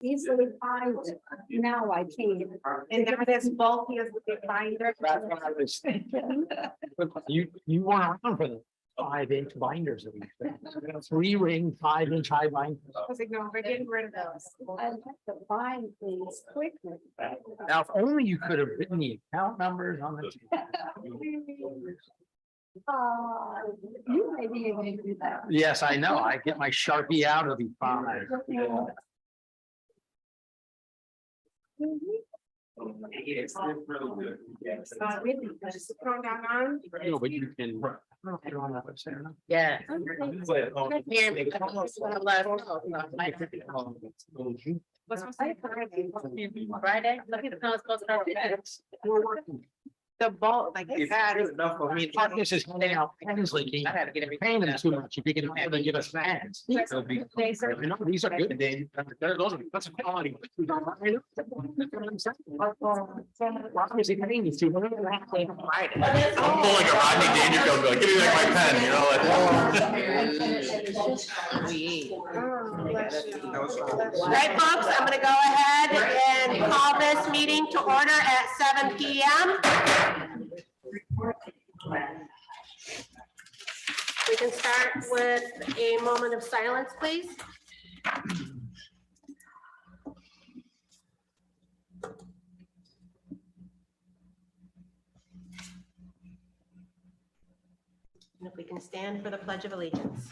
easily find it. Now I can't. And not as bulky as the big binder. That's what I was thinking. You weren't around for the 5-inch binders that we used. 3-ring 5-inch high binders. I was like, no, we're getting rid of those. I have to find things quickly. Now, if only you could have written the account numbers on the. You may be able to do that. Yes, I know. I get my Sharpie out of the 5. It's really good. Really, just throw down on. No, but you can. I don't know if you're on that website or not. Yeah. Here, What's Friday? Look at the post, We're working. the bulk, like that is. Enough for me. This is handing out pens leaking. I had to get everything. Paying them too much. If you can have them give us pens. You know, these are good. Those are, that's a quality. Obviously, paying these two. I'm pulling a Rodney Dangerfield, like, give me back my pen, you know, All right, folks, I'm gonna go ahead and call this meeting to order at 7 p.m. We can start with a moment of silence, please. And if we can stand for the Pledge of Allegiance.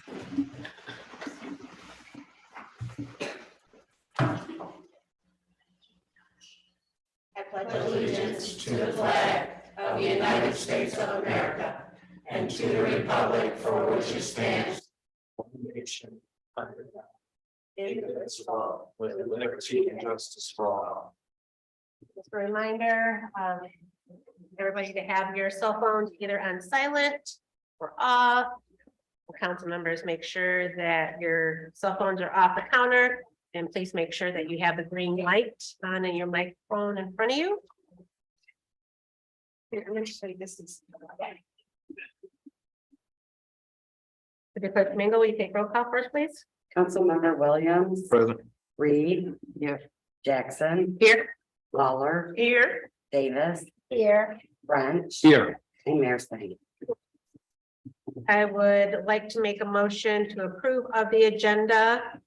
I pledge Allegiance to the flag of the United States of America and to the republic for which it stands, one nation under God, indivisible, with liberty and justice for all. Just a reminder, everybody to have your cell phones either on silent or off. Council members, make sure that your cell phones are off the counter, and please make sure that you have the green light on and your microphone in front of you. Here, I'm going to show you this is. Clerk Domingo, will you take roll call first, please? Councilmember Williams. Present. Reed. Here. Jackson. Here. Lawler. Here. Davis. Here. French. Here. And Mayor Snyder. I would like to make a motion to approve of the agenda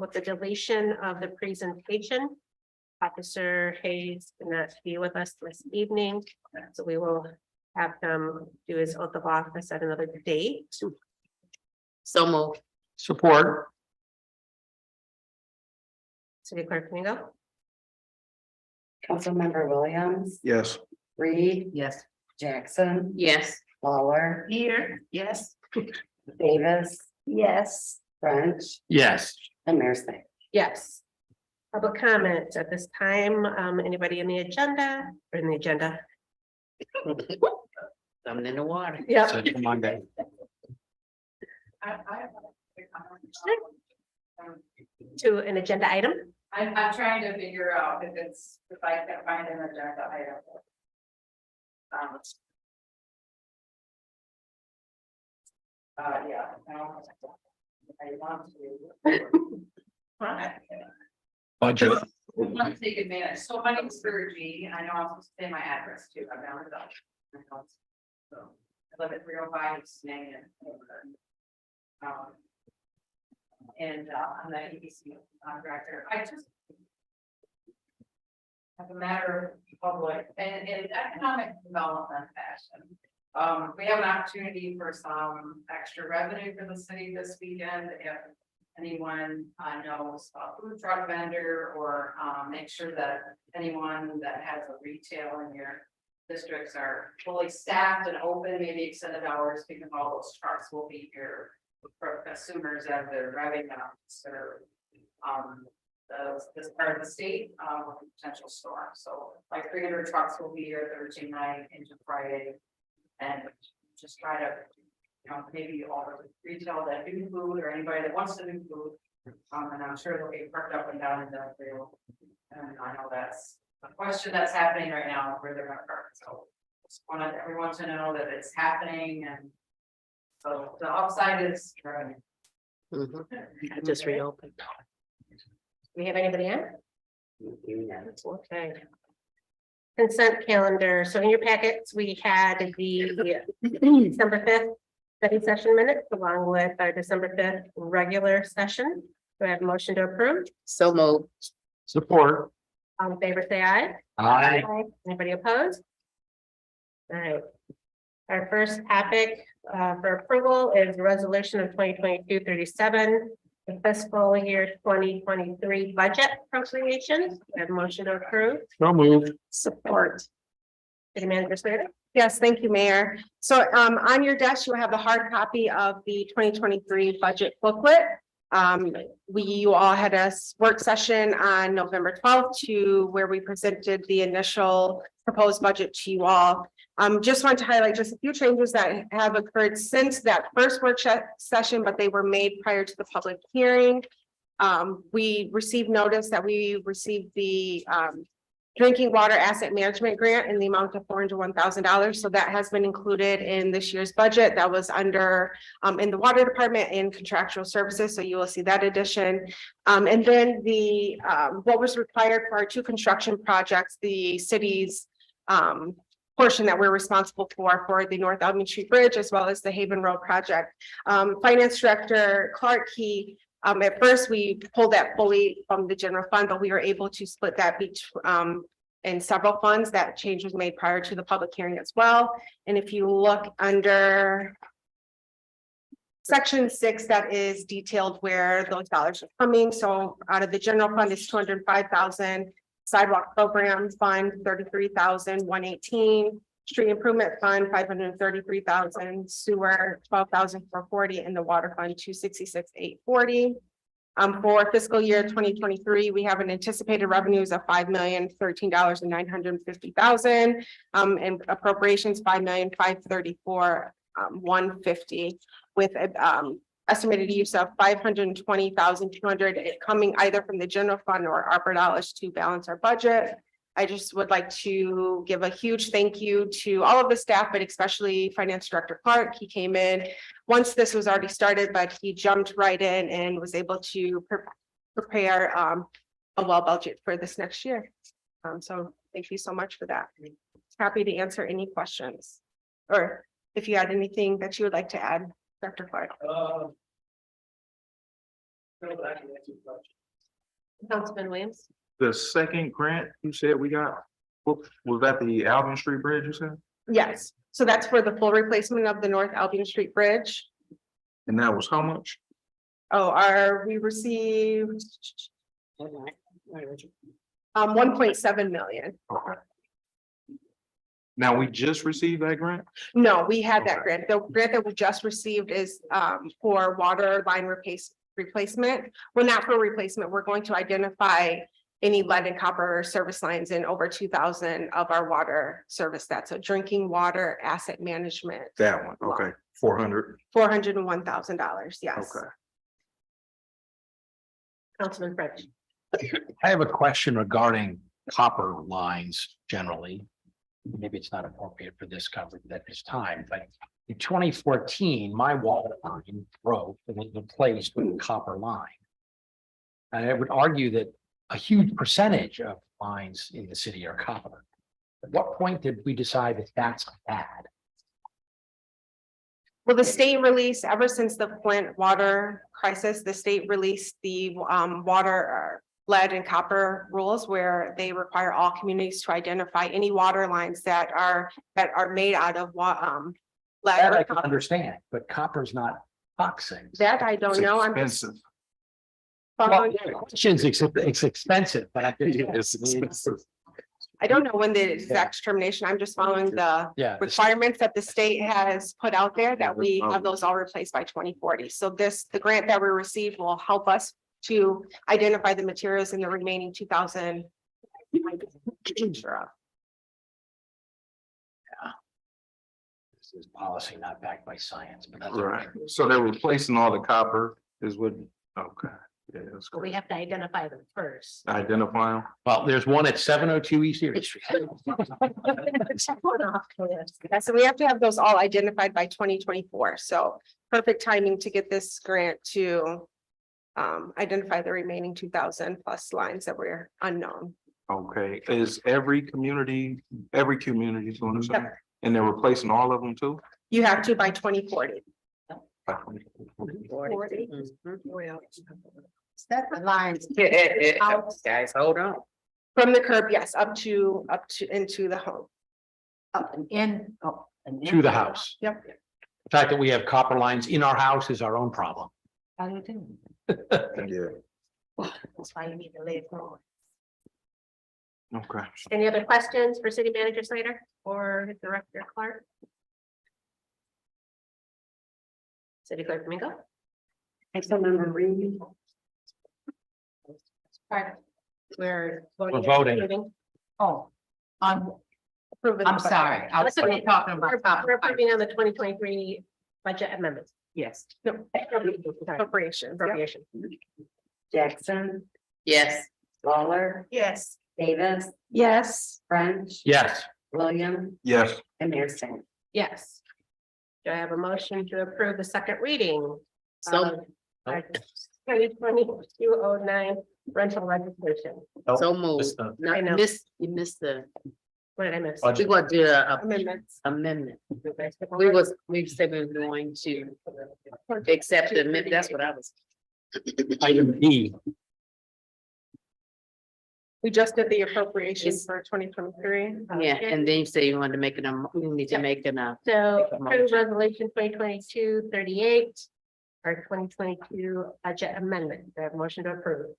with the deletion of the presentation. Officer Hayes cannot be with us this evening, so we will have him do his oath of office at another date. So move. Support. City Clerk Domingo. Councilmember Williams. Yes. Reed. Yes. Jackson. Yes. Lawler. Here. Yes. Davis. Yes. French. Yes. And Mayor Snyder. Yes. Public comment at this time. Anybody in the agenda or in the agenda? Something in the water. Yeah. So, Monday. To an agenda item. I'm trying to figure out if I can find an agenda item. Yeah. I want to. Budget. I want to take advantage. So my name's Virgie, and I know I'm supposed to say my address too. I've never done. So I live at 305 Snag. And I'm the ABC contractor. I just. As a matter of public and in economic development fashion. We have an opportunity for some extra revenue for the city this weekend. If anyone knows a food truck vendor or make sure that anyone that has a retail in your districts are fully staffed and open, maybe extended hours, because all those trucks will be here for consumers as they're revving up to serve this part of the state with a potential storm. So like 300 trucks will be here Thursday night into Friday, and just try to, maybe all the retail that do food or anybody that wants to do food. And I'm sure they'll be parked up and down in the field. And I know that's a question that's happening right now where they're gonna park. So just wanted everyone to know that it's happening, and so the upside is revenue. I just reopened. Do we have anybody in? Okay. Consent calendar. So in your packets, we had the December 5th study session minutes along with our December 5th regular session. Do I have a motion to approve? So move. Support. All in favor, say aye. Aye. Anybody opposed? All right. Our first topic for approval is resolution of 2022-37, the fiscal year 2023 budget appropriations. We have a motion to approve. So moved. Support. City Manager Slater. Yes, thank you, Mayor. So on your desk, you have the hard copy of the 2023 budget booklet. You all had a work session on November 12th to where we presented the initial proposed budget to you all. Just want to highlight just a few changes that have occurred since that first session, but they were made prior to the public hearing. We received notice that we received the drinking water asset management grant in the amount of $401,000. So that has been included in this year's budget. That was under in the water department and contractual services. So you will see that addition. And then the what was required for our two construction projects, the city's portion that we're responsible for the North Albion Street Bridge, as well as the Haven Road project. Finance Director Clark, at first we pulled that fully from the general fund, but we were able to split that in several funds. That change was made prior to the public hearing as well. And if you look under Section 6, that is detailed where those dollars are coming. So out of the general fund is $205,000. Sidewalk program fund, $33,118, street improvement fund, $533,000, sewer, $12,440, and the water fund, $266,840. For fiscal year 2023, we have an anticipated revenues of $5,013,950,000, and appropriations $5,534,150, with estimated use of $520,200 coming either from the general fund or ARPA dollars to balance our budget. I just would like to give a huge thank you to all of the staff, but especially Finance Director Clark. He came in once this was already started, but he jumped right in and was able to prepare a well budget for this next year. So thank you so much for that. Happy to answer any questions, or if you had anything that you would like to add, Dr. Clark. Councilman Williams. The second grant you said we got, what was that, the Albion Street Bridge, you said? Yes, so that's for the full replacement of the North Albion Street Bridge. And that was how much? Oh, we received 1.7 million. Okay. Now, we just received that grant? No, we had that grant. The grant that we just received is for water line replacement. Well, not for replacement. We're going to identify any lead and copper service lines in over 2,000 of our water service. That's a drinking water asset management. That one, okay, 400. $401,000, yes. Okay. Councilman French. I have a question regarding copper lines generally. Maybe it's not appropriate for this coverage at this time, but in 2014, my water line broke and it was replaced with a copper line. And I would argue that a huge percentage of lines in the city are copper. At what point did we decide that that's bad? Well, the state released, ever since the Flint water crisis, the state released the water lead and copper rules, where they require all communities to identify any water lines that are made out of lead. That or I can copper. understand, but copper's not toxic. That I don't know. I'm just Expensive. Well, following. the question's it's expensive, but I It's expensive. I don't know when the exact determination. I'm just following the yeah, requirements that the state has put out there, that we have those all replaced by 2040. So the grant that we received will help us to identify the materials in the remaining 2,000. Sure. this is policy not backed by science, but that's Right, okay. so they're replacing all the copper is what, okay, yeah, that's But we great. have to identify them first. Identify them. Well, there's one at 702 East Erie Street. Yeah, so we have to have those all identified by 2024. So perfect timing to get this grant to identify the remaining 2,000 plus lines that were unknown. Okay, is every community doing the same? And they're replacing all of them too? You have to by 2040. Set the lines. Guys, hold on. From the curb, yes, up to into the home. Up and in. Oh, and To the house. Yep. The fact that we have copper lines in our house is our own problem. How you doing? Yeah. That's why you need to lay it forward. Okay. Any other questions for City Manager Slater or Director Clark? City Clerk Domingo? Councilmember Reed, We're voting. Oh, I'm Approving the I'm budget. sorry. I was talking We're about. approving on the 2023 budget amendments. Yes. No, appropriation. Yep. Appropriation. Jackson, Yes. Lawler, Yes. Davis, Yes. French, Yes, Williams, Yes, and Mayor Snyder. Yes. Do I have a motion to approve the second reading? So, 2022-09 rental registration? so moved. I know. You missed the, What did I miss? we gonna do a Amendments. amendment. We said we were going to accept the amendment. That's what I was. item E. We just did the appropriations for 2023. Yeah, and then you say you wanted to make it, we need to make it So Make a approve motion. resolution 2022-38, our 2022 budget amendment. Do I have a motion to approve?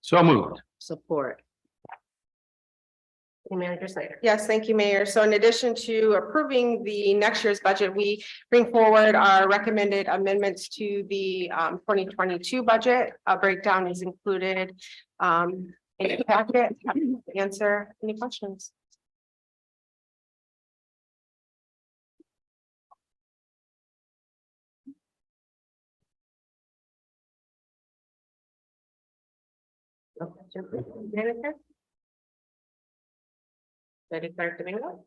So moved. support. City Manager Slater? Yes, thank you, Mayor. So in addition to approving the next year's budget, we bring forward our recommended amendments to the 2022 budget. A breakdown is included in the packet. Happy to answer any questions. No question. Manager? City Clerk Domingo?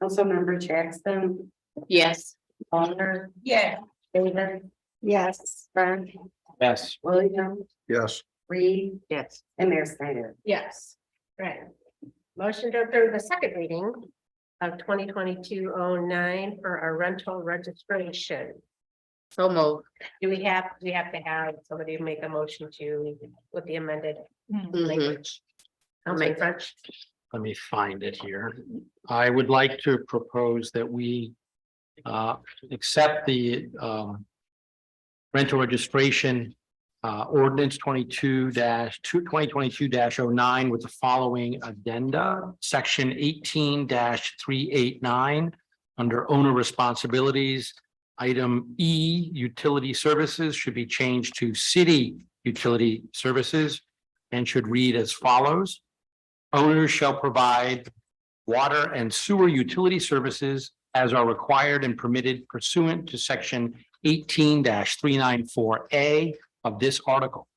Councilmember Jackson, Yes. Lawler, Yeah. Davis, Yes. French, Yes. Williams, yes, Reed, Yes. and Mayor Snyder. Yes. Right. Motion to approve the second reading of 2022-09 for our rental registration. So moved. Do we have to have somebody make a motion to with the amended Mhm. language? Councilman French? Let me find it here. I would like to propose that we accept the rental registration ordinance 2022-09 with the following addenda, section 18-389 under owner responsibilities. Item E, utility services should be changed to city utility services and should read as follows. Owners shall provide water and sewer utility services as are required and permitted pursuant to section 18-394A of this article.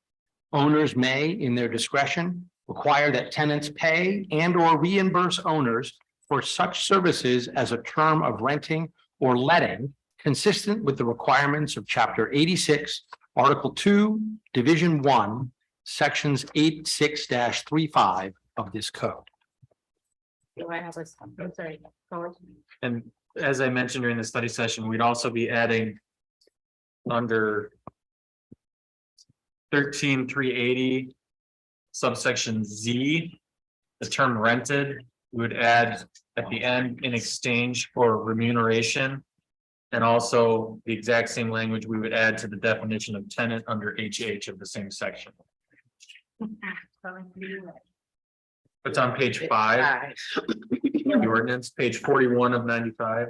Owners may, in their discretion, require that tenants pay and or reimburse owners for such services as a term of renting or letting consistent with the requirements of chapter 86, article 2, division 1, sections 86-35 of this code. Do I have a, I'm sorry, Colin? And as I mentioned during the study session, we'd also be adding under 13-380 subsection Z, the term rented, we would add at the end in exchange for remuneration. And also the exact same language we would add to the definition of tenant under HH of the same section. It's on page 5, the ordinance, page 41 of 95.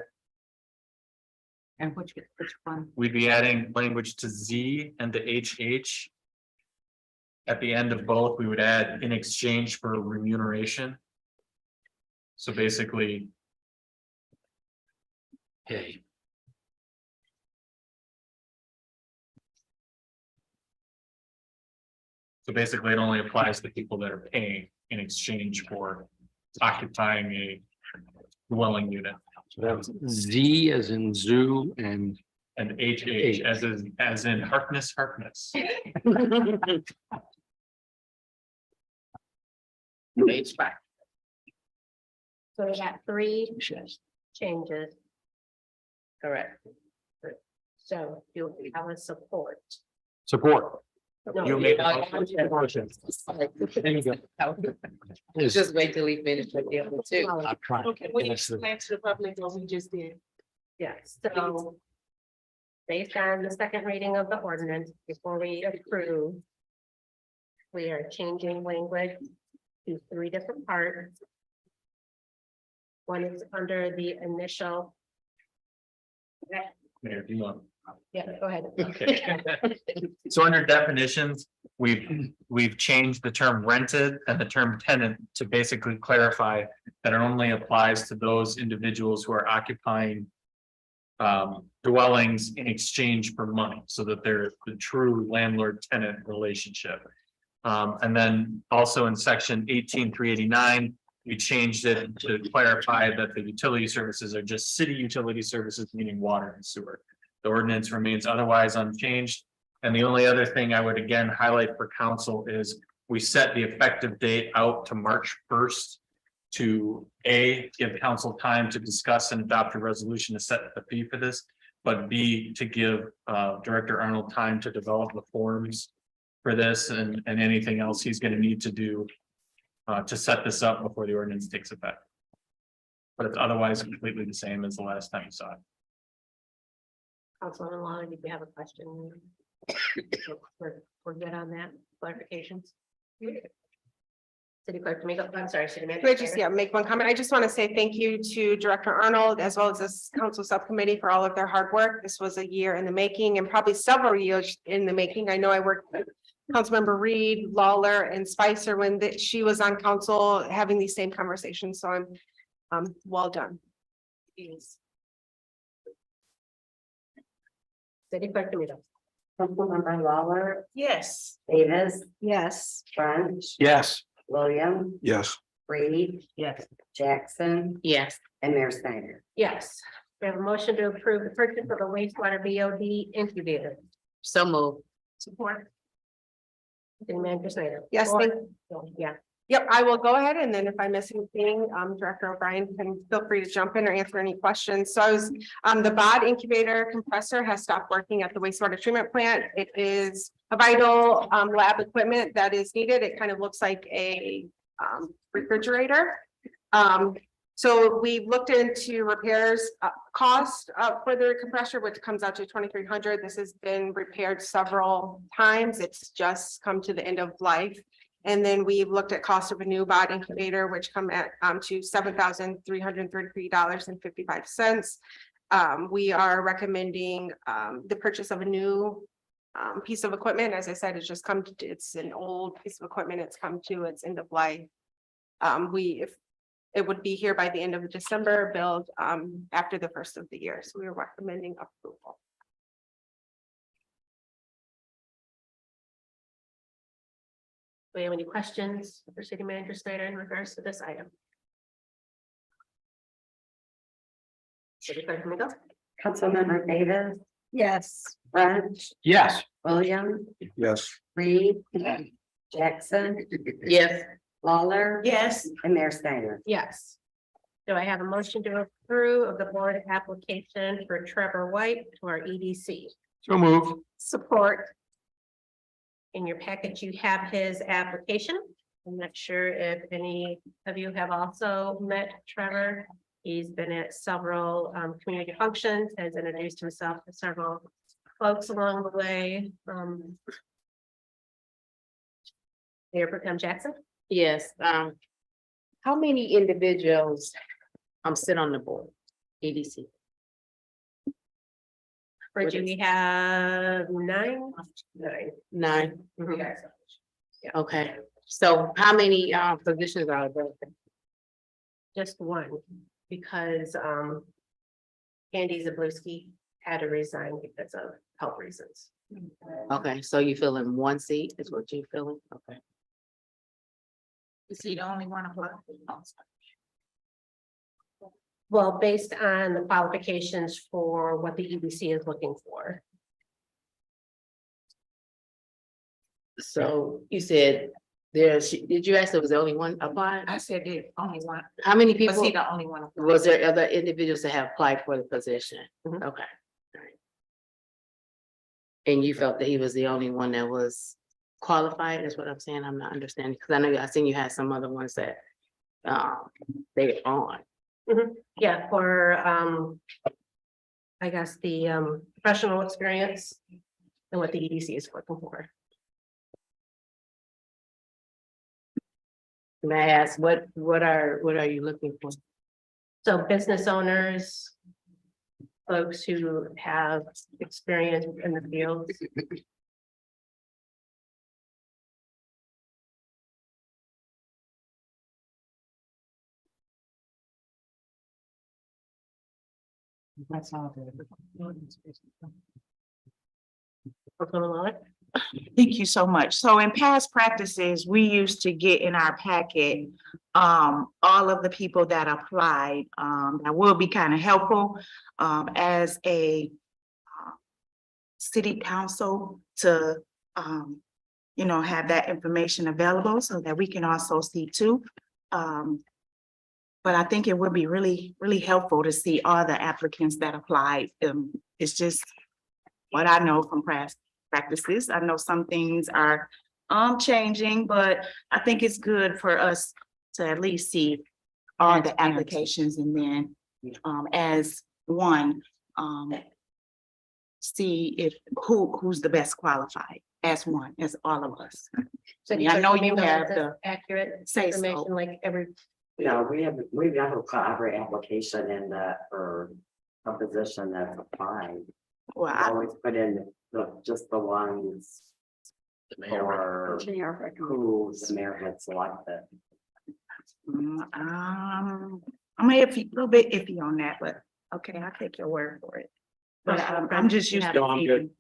And which one? We'd be adding language to Z and to HH. At the end of both, we would add in exchange for remuneration. So basically, Okay. it only applies to people that are paying in exchange for occupying a dwelling unit. So that was Z as in zoo and and HH as in harkness, harkness. HVAC. So we got three changes. Correct. So do we have a support? Support. No. You made a motion. There you go. Is- Just wait till we finish with the other two. I'm trying to finish the- to the public what we just did. Yes, so. Based on the second reading of the ordinance, before we approve. We are changing language to three different parts. One is under the initial. Mayor, do you want? Yeah, go ahead. Okay. So under definitions, we've changed the term rented and the term tenant to basically clarify that it only applies to those individuals who are occupying dwellings in exchange for money, so that they're the true landlord-tenant relationship. And then also in section 18-389, we changed it to clarify that the utility services are just city utility services, meaning water and sewer. The ordinance remains otherwise unchanged. And the only other thing I would again highlight for council is we set the effective date out to March 1st to give council time to discuss and adopt a resolution to set the fee for this, but B, to give Director Arnold time to develop the forms for this and anything else he's going to need to do to set this up before the ordinance takes effect. But it's otherwise completely the same as the last time you saw it. Councilman Long, did you have a question? We're good on that, clarifications? City clerk, I'm sorry, city manager. Could I just, make one comment? I just want to say thank you to Director Arnold as well as this council subcommittee for all of their hard work. This was a year in the making and probably several years in the making. I know I worked with Councilmember Reed, Lawler, and Spicer when she was on council having these same conversations. So I'm well done. City clerk, Councilmember Lawler, Yes. Davis, Yes. French, Yes. William, Yes. Reed, Yes. Jackson, Yes. and Mayor Snyder. yes, we have a motion to approve the purchase of a wastewater BOD incubator. So move. Support. City manager Snyder. Yes, Or- thank- Yeah, Yep, I will go ahead and then if I miss anything, Director O'Brien can feel free to jump in or answer any questions. So I was, the BOD incubator compressor has stopped working at the wastewater treatment plant. It is a vital lab equipment that is needed. It kind of looks like a refrigerator. So we looked into repairs cost for the compressor, which comes out to $2,300. This has been repaired several times. It's just come to the end of life. And then we've looked at cost of a new BOD incubator, which come at to $7,333.55. We are recommending the purchase of a new piece of equipment. As I said, it's an old piece of equipment. It's come to its end of life. If it would be here by the end of December, billed after the first of the year. So we are recommending approval. do we have any questions for city manager Snyder in regards to this item? City clerk Domingo? Councilmember Davis, Yes. French, Yes. William, Yes. Reed, Jackson, Yes. Lawler. Yes. And Mayor Snyder. Yes. Do I have a motion to approve of the board application for Trevor White to our EDC? So move. Support. In your package, you have his application. I'm not sure if any of you have also met Trevor. He's been at several community functions, has introduced himself to several folks along the way. Mayor Pro Tem Jackson? Yes. How many individuals sit on the board? EDC. Bridget, we have nine. Nine. Mhm. Okay. So how many positions are there? Just one, because Andy Zabluski had to resign because of health reasons. Okay, so you fill in one seat is what you feeling? Okay. Is he the only one applying? Well, based on the qualifications for what the EDC is looking for. So you said did you ask if it was the only one applied? I said the only one. How many Was people, he the only one? was there other individuals that have applied for the position? Mhm. Okay. All right. And you felt that he was the only one that was qualified, is what I'm saying? I'm not understanding, because I know I seen you had some other ones that they on. Yeah, for I guess the professional experience and what the EDC is looking for. May I ask, what are you looking for? So business owners, folks who have experience in the field. That's all. Thank you so much. So in past practices, we used to get in our packet all of the people that applied. That will be kind of helpful as a city council to have that information available so that we can also see too. But I think it would be really, really helpful to see all the applicants that applied. It's just what I know from past practices. I know some things are changing, but I think it's good for us to at least see all the applications and then as one see if who's the best qualified as one, as all of us. So I know you have the the accurate say so. information, like every, No, we've got a collaborate application in that for a position that's applied. Well, I always put in just the ones The mayor for who the mayor had selected. I'm a little bit iffy on that, but okay, I'll take your word for it. But I'm just used No, I'm good. to.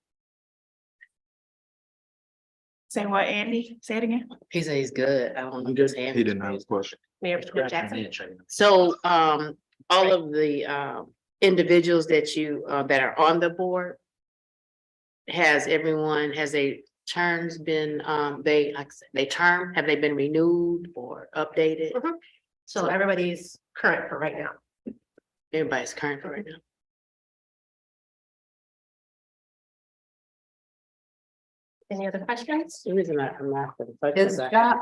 Say what, Andy? Say it again. He said he's good. I don't I'm know. good. He didn't have a question. Mayor Jackson. So all of the individuals that you that are on the board. Has a terms been have they been renewed or updated? So everybody's current for right now. Everybody's current for right now. Any other questions? The reason I'm not. His job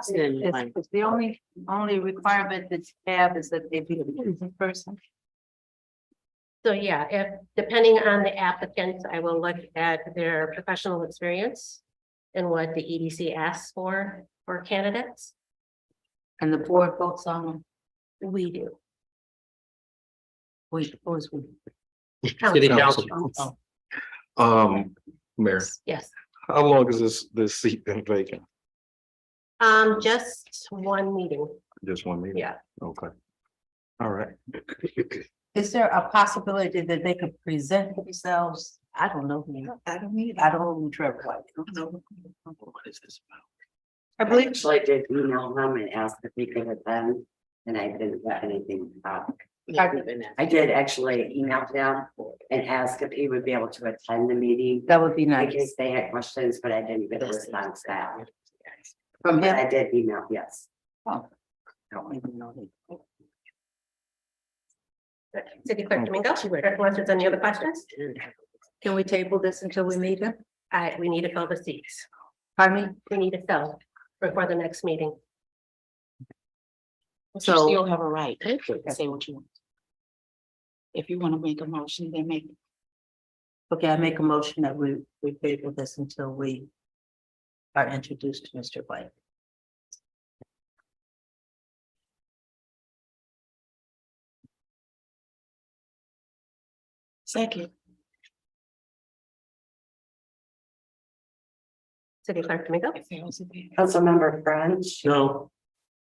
Like, is the only requirement that you have is that they be a business person. So yeah, if depending on the applicant, I will look at their professional experience and what the EDC asks for candidates. And the board votes on them. We do. We, always we. City council. Mayor, Yes, how long has this seat been vacant? just one meeting. Just one meeting? Yeah. Okay. All right. Is there a possibility that they could present themselves? I don't know. I don't know who Trevor White. What is this about? I believe I did email him and asked if he could attend, and I didn't get anything back. I did actually email him and ask if he would be able to attend the meeting That would be in nice. case they had questions, but I didn't get a response back. From But him. I did email, yes. Oh. Don't even know that. City Clerk Domingo, unless there's any other questions, Can we table this until we meet him? we need to fill the seats. Pardon me? We need to fill before the next meeting. So So- you'll have a right to say what you want. If you want to make a motion, then make. Okay, I make a motion that we table this until we are introduced to Mr. White. Second. City Clerk Domingo. Councilmember French, No.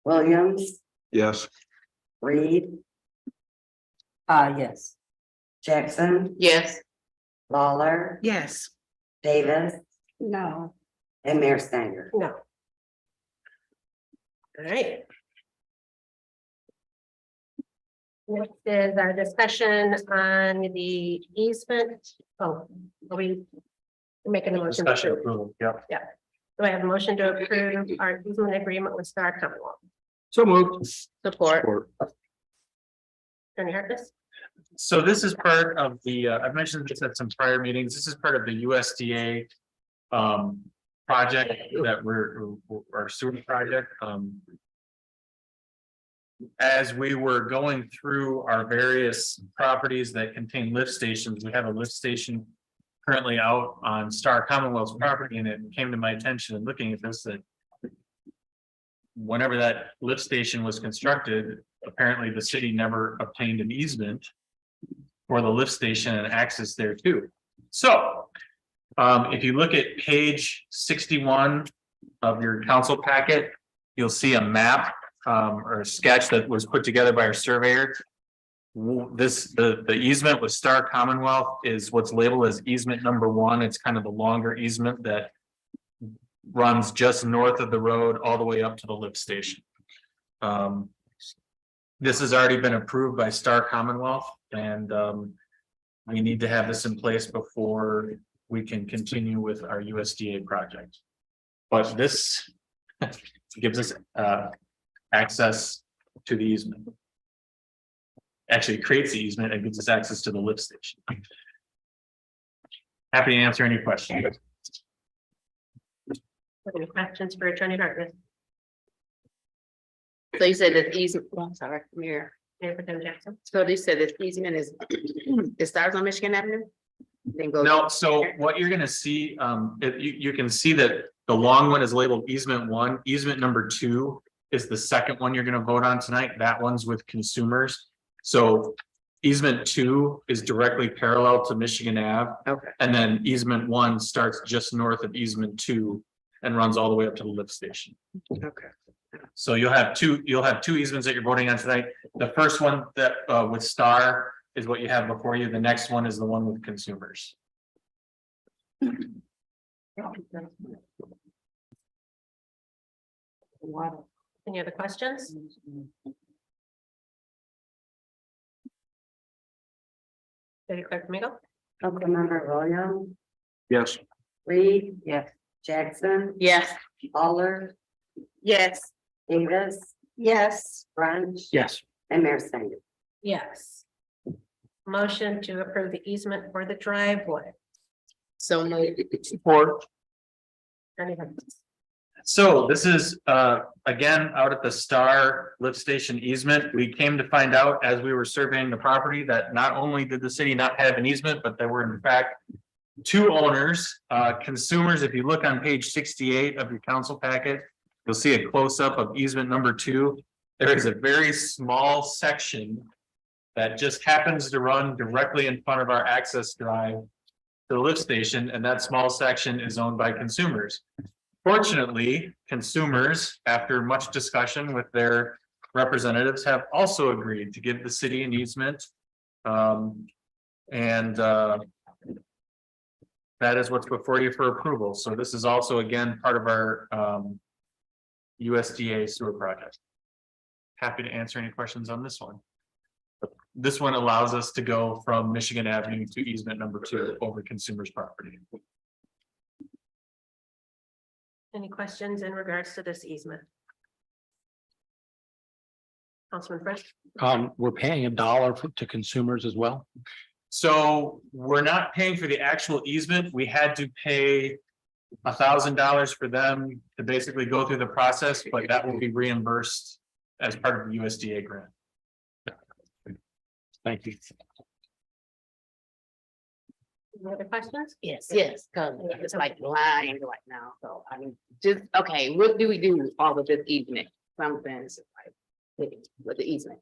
Williams, Yes. Reed, Yes. Jackson, Yes. Lawler, Yes. Davis, No. and Mayor Snyder. No. All right. Next is our discussion on the easement. Oh, are we making a motion? to Discussion approve? approval, yeah. Do I have a motion to approve our easement agreement with Star Commonwealth? So moved. Support. Attorney Harkness? So this is part of the, I've mentioned this at some prior meetings. This is part of the USDA project that our sewer project. As we were going through our various properties that contain lift stations, we have a lift station currently out on Star Commonwealth's property, and it came to my attention in looking at this that whenever that lift station was constructed, apparently the city never obtained an easement for the lift station and access there too. So if you look at page 61 of your council packet, you'll see a map or a sketch that was put together by our surveyor. The easement with Star Commonwealth is what's labeled as easement number 1. It's kind of the longer easement that runs just north of the road all the way up to the lift station. This has already been approved by Star Commonwealth, and we need to have this in place before we can continue with our USDA project. But this gives us access to the easement. Actually creates the easement and gives us access to the lift station. Happy to answer any questions. Any questions for Attorney Harkness? So you said that easement, oh, I'm sorry, Mayor. Mayor Pro Tem Jackson? So they said this easement is, it starts on Michigan Avenue? Then goes. No, so what you're gonna see, you can see that the long one is labeled easement 1, easement number 2 is the second one you're gonna vote on tonight. That one's with consumers. So easement 2 is directly parallel to Michigan Ave. Okay. And then easement 1 starts just north of easement 2 and runs all the way up to the lift station. Okay. So you'll have two easements that you're voting on tonight. The first one that with Star is what you have before you. The next one is the one with consumers. Any other questions? City Clerk Domingo? Councilmember Williams, Yes. Reed, Yes. Jackson, Yes. Aller, Yes. Davis, Yes. French. Yes. And Mayor Snyder. Yes. Motion to approve the easement for the driveway. So no. Support. Attorney Harkness? So this is again out at the Star lift station easement. We came to find out as we were surveying the property that not only did the city not have an easement, but there were in fact two owners, consumers. If you look on page 68 of your council packet, you'll see a close-up of easement number 2. There is a very small section that just happens to run directly in front of our access drive to the lift station, and that small section is owned by consumers. Fortunately, consumers, after much discussion with their representatives, have also agreed to give the city an easement. That is what's before you for approval. So this is also again part of our USDA sewer project. Happy to answer any questions on this one. This one allows us to go from Michigan Avenue to easement number 2 over consumers' property. Any questions in regards to this easement? Councilman French? We're paying $1 to consumers as well. So we're not paying for the actual easement. We had to pay $1,000 for them to basically go through the process, but that will be reimbursed as part of the USDA grant. Thank you. Any other questions? Yes, because it's like blind right now, so I mean, just, okay, what do we do with all of this easement? Something like with the easement,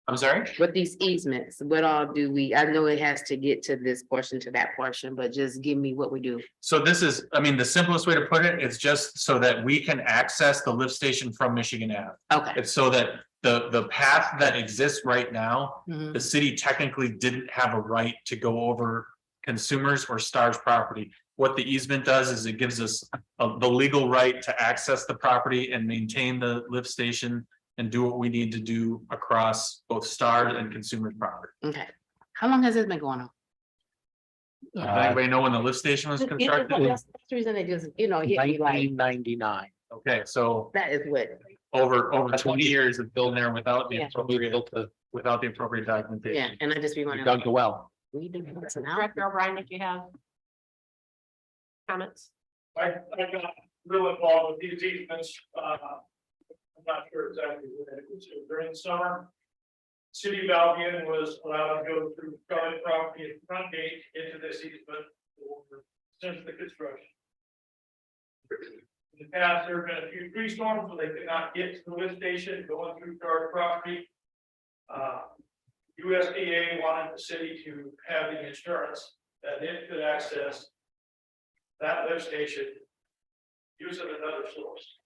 I'm sorry? with these easements, what all do we, I know it has to get to this portion to that portion, but just give me what we do. So this is, I mean, the simplest way to put it is just so that we can access the lift station from Michigan Ave. Okay. It's so that the path that exists right now, Mhm. the city technically didn't have a right to go over consumers or Star's property. What the easement does is it gives us the legal right to access the property and maintain the lift station and do what we need to do across both Star and Consumers property. Okay. How long has this been going on? Does anybody know when the lift station was constructed? That's the reason they just, hit me like, 1999. Okay, so that is what, over 20 years of building there without the Yeah. appropriate yeah, documentation. and I just be We wondering. dug the well. We do this now. Director O'Brien, if you have comments. I got real involved with these easements, I'm not sure exactly when it was during the summer. City of Albion was allowed to go through private property at the front gate into this easement since the construction. In the past, there have been a few tree storms where they could not get to the lift station going through private property. USDA wanted the city to have the insurance that it could access that lift station using another source.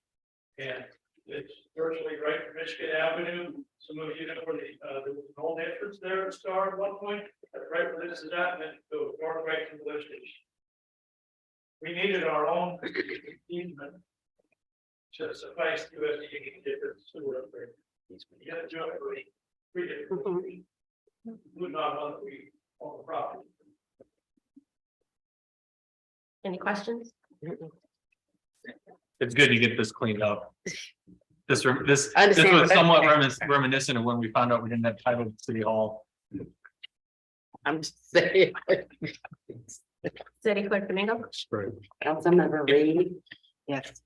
And it's virtually right from Michigan Avenue. Some of you know where there was an old entrance there at Star at one point, right where this is at, and then go north right to the lift station. We needed our own easement to suffice USDA to get the sewer up there. You had to do it for three different. Would not want to be on the property. Any questions? It's good to get this cleaned up. This was Understand. somewhat reminiscent of when we found out we didn't have title to City Hall. I'm just saying. City Clerk Domingo? Councilmember Reed, Yes.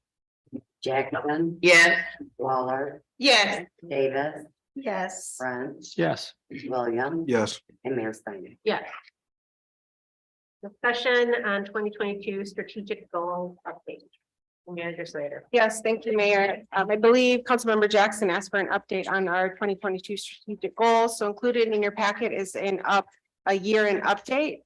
Jackson, Yes. Waller, Yes. Davis, Yes. French, Yes. Williams, Yes. and Mayor Steiner. Yes. Discussion on 2022 strategic goal update. Manager Slater. Yes, thank you, Mayor. I believe Councilmember Jackson asked for an update on our 2022 strategic goals. So included in your packet is a year-end update.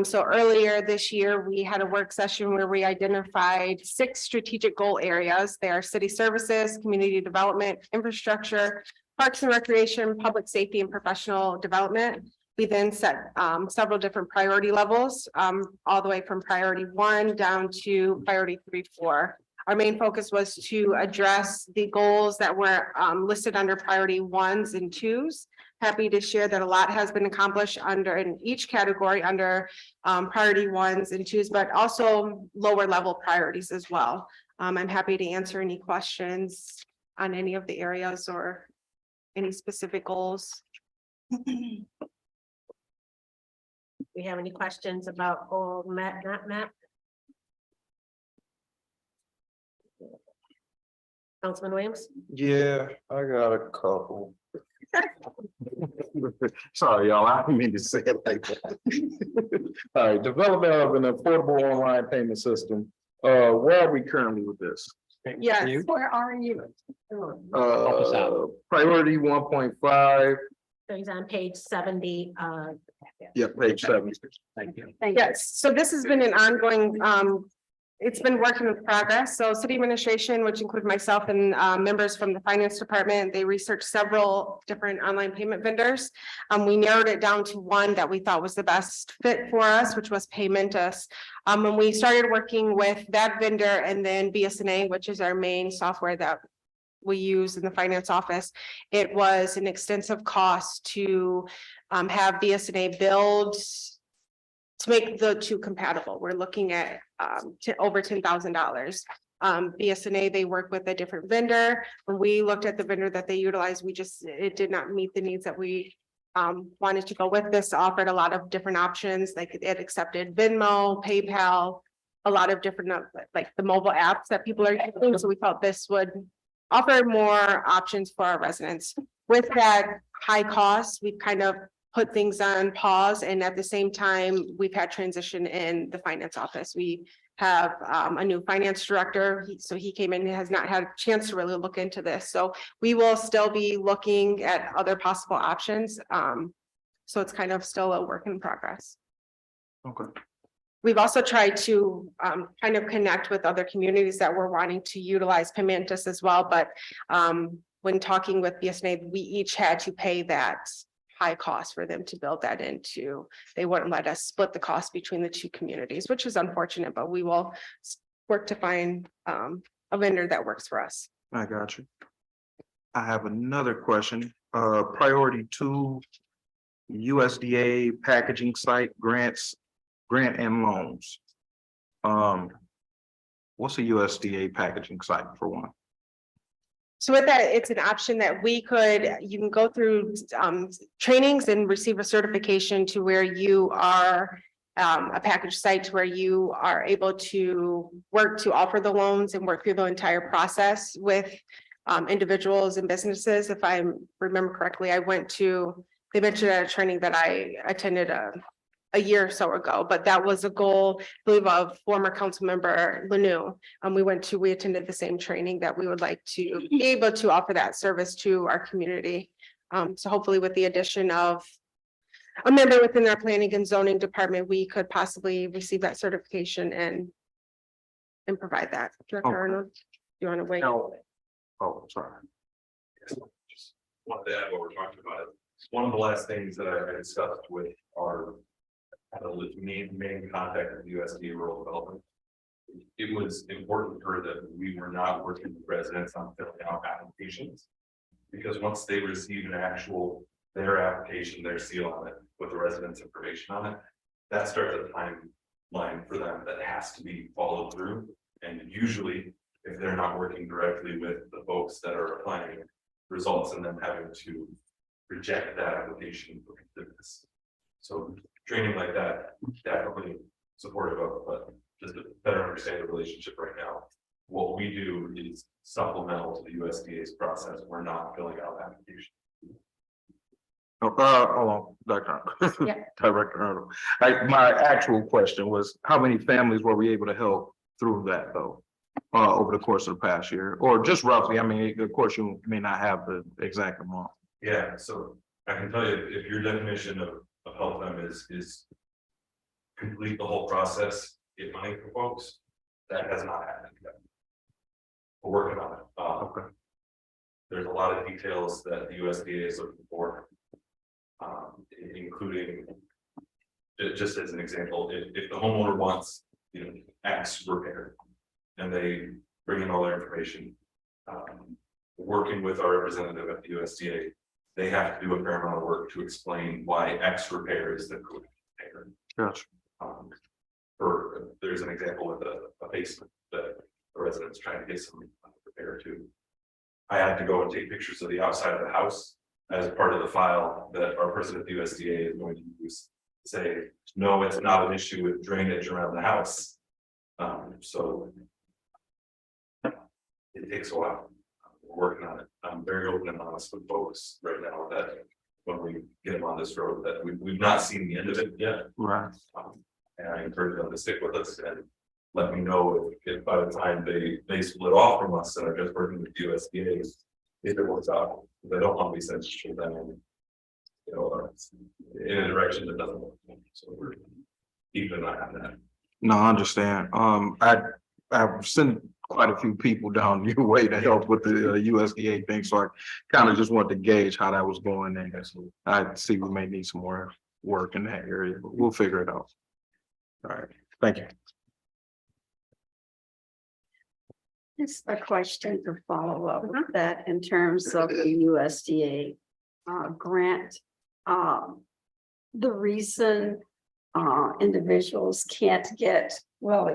So earlier this year, we had a work session where we identified 6 strategic goal areas. They are city services, community development, infrastructure, parks and recreation, public safety, and professional development. We then set several different priority levels, all the way from priority 1 down to priority 3, 4. Our main focus was to address the goals that were listed under priority 1s and 2s. Happy to share that a lot has been accomplished in each category under priority 1s and 2s, but also lower level priorities as well. I'm happy to answer any questions on any of the areas or any specific goals. We have any questions about old map, not map? Councilman Williams? Yeah, I got a couple. Sorry, y'all, I didn't mean to say it like that. All right, development of an affordable online payment system. Where are we currently with this? Yes. Where are you? us out. Priority 1.5, So he's on page 70. yep, page 7. Thank you. Yes, so this has been an ongoing, it's been working in progress. So city administration, which include myself and members from the finance department, they researched several different online payment vendors. We narrowed it down to one that we thought was the best fit for us, which was Paymentus. When we started working with that vendor and then BSNA, which is our main software that we use in the finance office, it was an extensive cost to have BSNA build to make the two compatible. We're looking at over $10,000. BSNA, they work with a different vendor. When we looked at the vendor that they utilized, it did not meet the needs that we wanted to go with. This offered a lot of different options, like it accepted Venmo, PayPal, a lot of different, like the mobile apps that people are using. So we felt this would offer more options for our residents. With that high cost, we've kind of put things on pause, and at the same time, we've had transition in the finance office. We have a new finance director, so he came in and has not had a chance to really look into this. So we will still be looking at other possible options. So it's kind of still a work in progress. Okay. We've also tried to kind of connect with other communities that were wanting to utilize Paymentus as well, but when talking with BSNA, we each had to pay that high cost for them to build that into. They wouldn't let us split the cost between the two communities, which is unfortunate, but we will work to find a vendor that works for us. I got you. I have another question. Priority 2, USDA packaging site grants, grant and loans. What's a USDA packaging site for one? So with that, it's an option that we could, you can go through trainings and receive a certification to where you are a package site where you are able to work to offer the loans and work through the entire process with individuals and businesses. If I remember correctly, they mentioned at a training that I attended a year or so ago, but that was a goal, I believe, of former council member Lanu. We attended the same training that we would like to be able to offer that service to our community. So hopefully with the addition of a member within our planning and zoning department, we could possibly receive that certification and provide that. Director Arnold, you want to weigh? No. Oh, sorry. Just wanted to add what we're talking about. One of the last things that I discussed with our main contact with USDA Rural Development. It was important for that we were not working with residents on filling out applications. Because once they receive their application, their seal on it with the residents' information on it, that starts a timeline for them that has to be followed through. And usually, if they're not working directly with the folks that are applying, results in them having to reject that application for forgiveness. So training like that, definitely supportive of, but just to better understand the relationship right now, what we do is supplemental to the USDA's process. We're not filling out applications. Hold on, Dr. Yeah. Director Arnold. My actual question was, how many families were we able to help through that though? Over the course of the past year, or just roughly? I mean, of course, you may not have the exact amount. Yeah, so I can tell you, if your definition of help them is complete the whole process, get money for folks, that has not happened yet. We're working on it. Okay. There's a lot of details that the USDA is looking for, including, just as an example, if the homeowner wants, X repair, and they bring in all their information, working with our representative at the USDA, they have to do a fair amount of work to explain why X repair is the correct repair. Gotcha. Or there's an example with a basement that a resident's trying to get some repair to. I had to go and take pictures of the outside of the house as part of the file that our person at the USDA is going to use. Say, no, it's not an issue with drainage around the house. So it takes a while. We're working on it. I'm very open and honest with folks right now that when we get them on this road, that we've not seen the end of it yet. Right. And I encourage them to stick with us and let me know if by the time they split off from us and are just working with USDA, if it works out. They don't want to be sensitive to them, in a direction that doesn't work. So we're keeping an eye on that. No, I understand. I've sent quite a few people down your way to help with the USDA thing, so I kind of just wanted to gauge how that was going, and I see we may need some more work in that area, but we'll figure it out. All right, thank you. Just a question to follow up with that in terms of the USDA grant. The reason individuals can't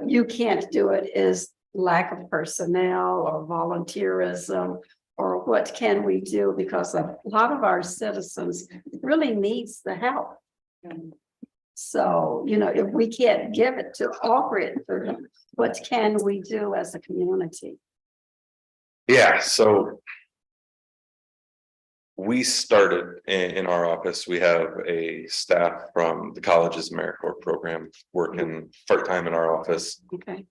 you can't do it is lack of personnel or volunteerism, or what can we do? Because a lot of our citizens really needs the help. So, if we can't give it to offer it for them, what can we do as a community? Yeah, so we started in our office. We have a staff from the college's AmeriCorps program working part-time in our office, Okay.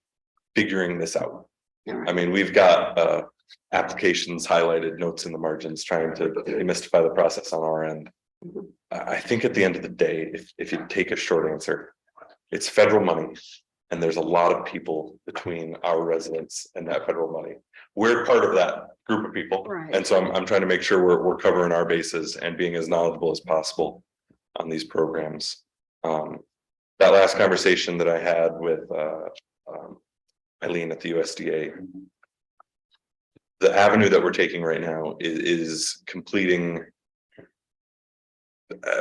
figuring this out. All right. I mean, we've got applications highlighted, notes in the margins, trying to demystify the process on our end. I think at the end of the day, if you take a short answer, it's federal money, and there's a lot of people between our residents and that federal money. We're part of that group of people, Right. and so I'm trying to make sure we're covering our bases and being as knowledgeable as possible on these programs. That last conversation that I had with Eileen at the USDA, the avenue that we're taking right now is completing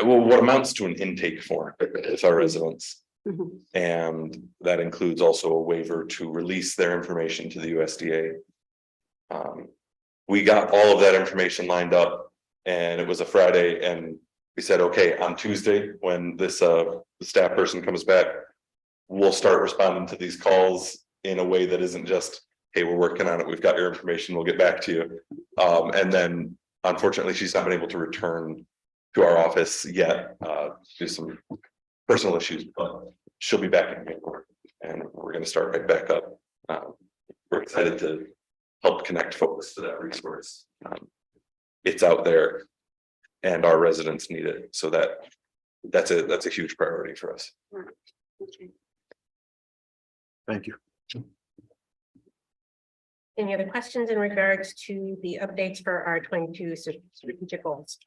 well, what amounts to an intake form with our residents. Mhm. And that includes also a waiver to release their information to the USDA. We got all of that information lined up and it was a Friday and we said, okay, on Tuesday, when this the staff person comes back, we'll start responding to these calls in a way that isn't just, hey, we're working on it, we've got your information, we'll get back to you. And then unfortunately, she's not been able to return to our office yet, due to some personal issues, but she'll be back in January and we're gonna start right back up. We're excited to help connect folks to that resource. It's out there and our residents need it, so that's a huge priority for us. Thank you. Any other questions in regards to the updates for our 22 strategic goals?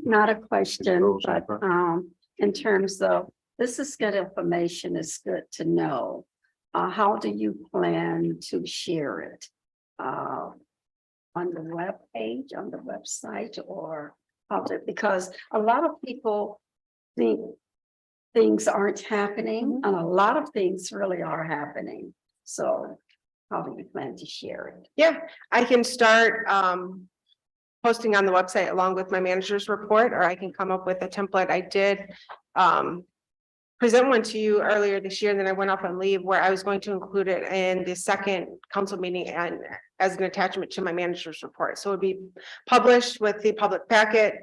Not a question, but in terms of, this is good information, it's good to know. How do you plan to share it? On the web page, on the website, or how to, because a lot of people think things aren't happening, and a lot of things really are happening. So how do you plan to share it? Yeah, I can start posting on the website along with my manager's report, or I can come up with a template. I did present one to you earlier this year, and then I went off on leave where I was going to include it in the second council meeting and as an attachment to my manager's report. So it'd be published with the public packet.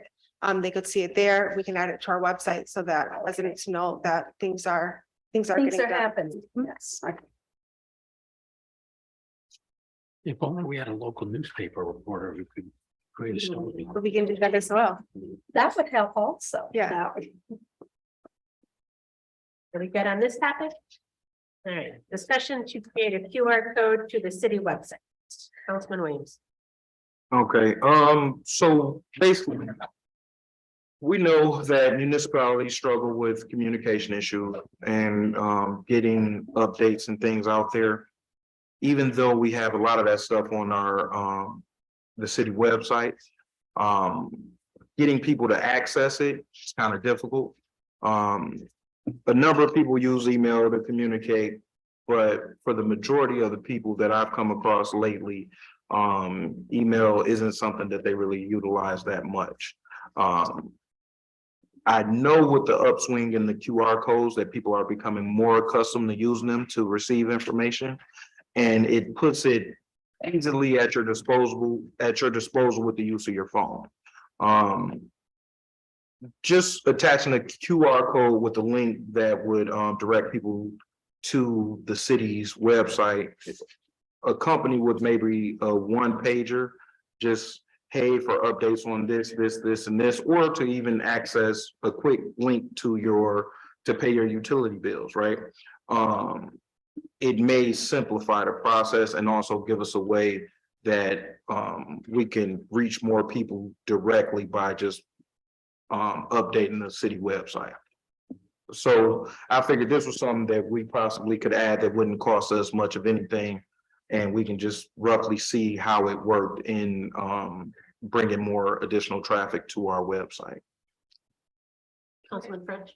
They could see it there. We can add it to our website so that residents know that things are Things getting are done. happening, yes. Okay. If only we had a local newspaper reporter who could create a story. But we can do that as well. That would help also. Yeah. That would- Are we good on this topic? All right, discussion to create a QR code to the city website. Councilman Williams. Okay, so basically. We know that municipalities struggle with communication issues and getting updates and things out there. Even though we have a lot of that stuff on our the city website, getting people to access it is kind of difficult. A number of people use email to communicate, but for the majority of the people that I've come across lately, email isn't something that they really utilize that much. I know with the upswing in the QR codes that people are becoming more accustomed to using them to receive information. And it puts it easily at your disposal with the use of your phone. Just attaching a QR code with a link that would direct people to the city's website, accompanied with maybe a one pager, just hey, for updates on this, and this, or to even access a quick link to pay your utility bills, right? It may simplify the process and also give us a way that we can reach more people directly by just updating the city website. So I figured this was something that we possibly could add that wouldn't cost us much of anything. And we can just roughly see how it worked in bringing more additional traffic to our website. Councilman French.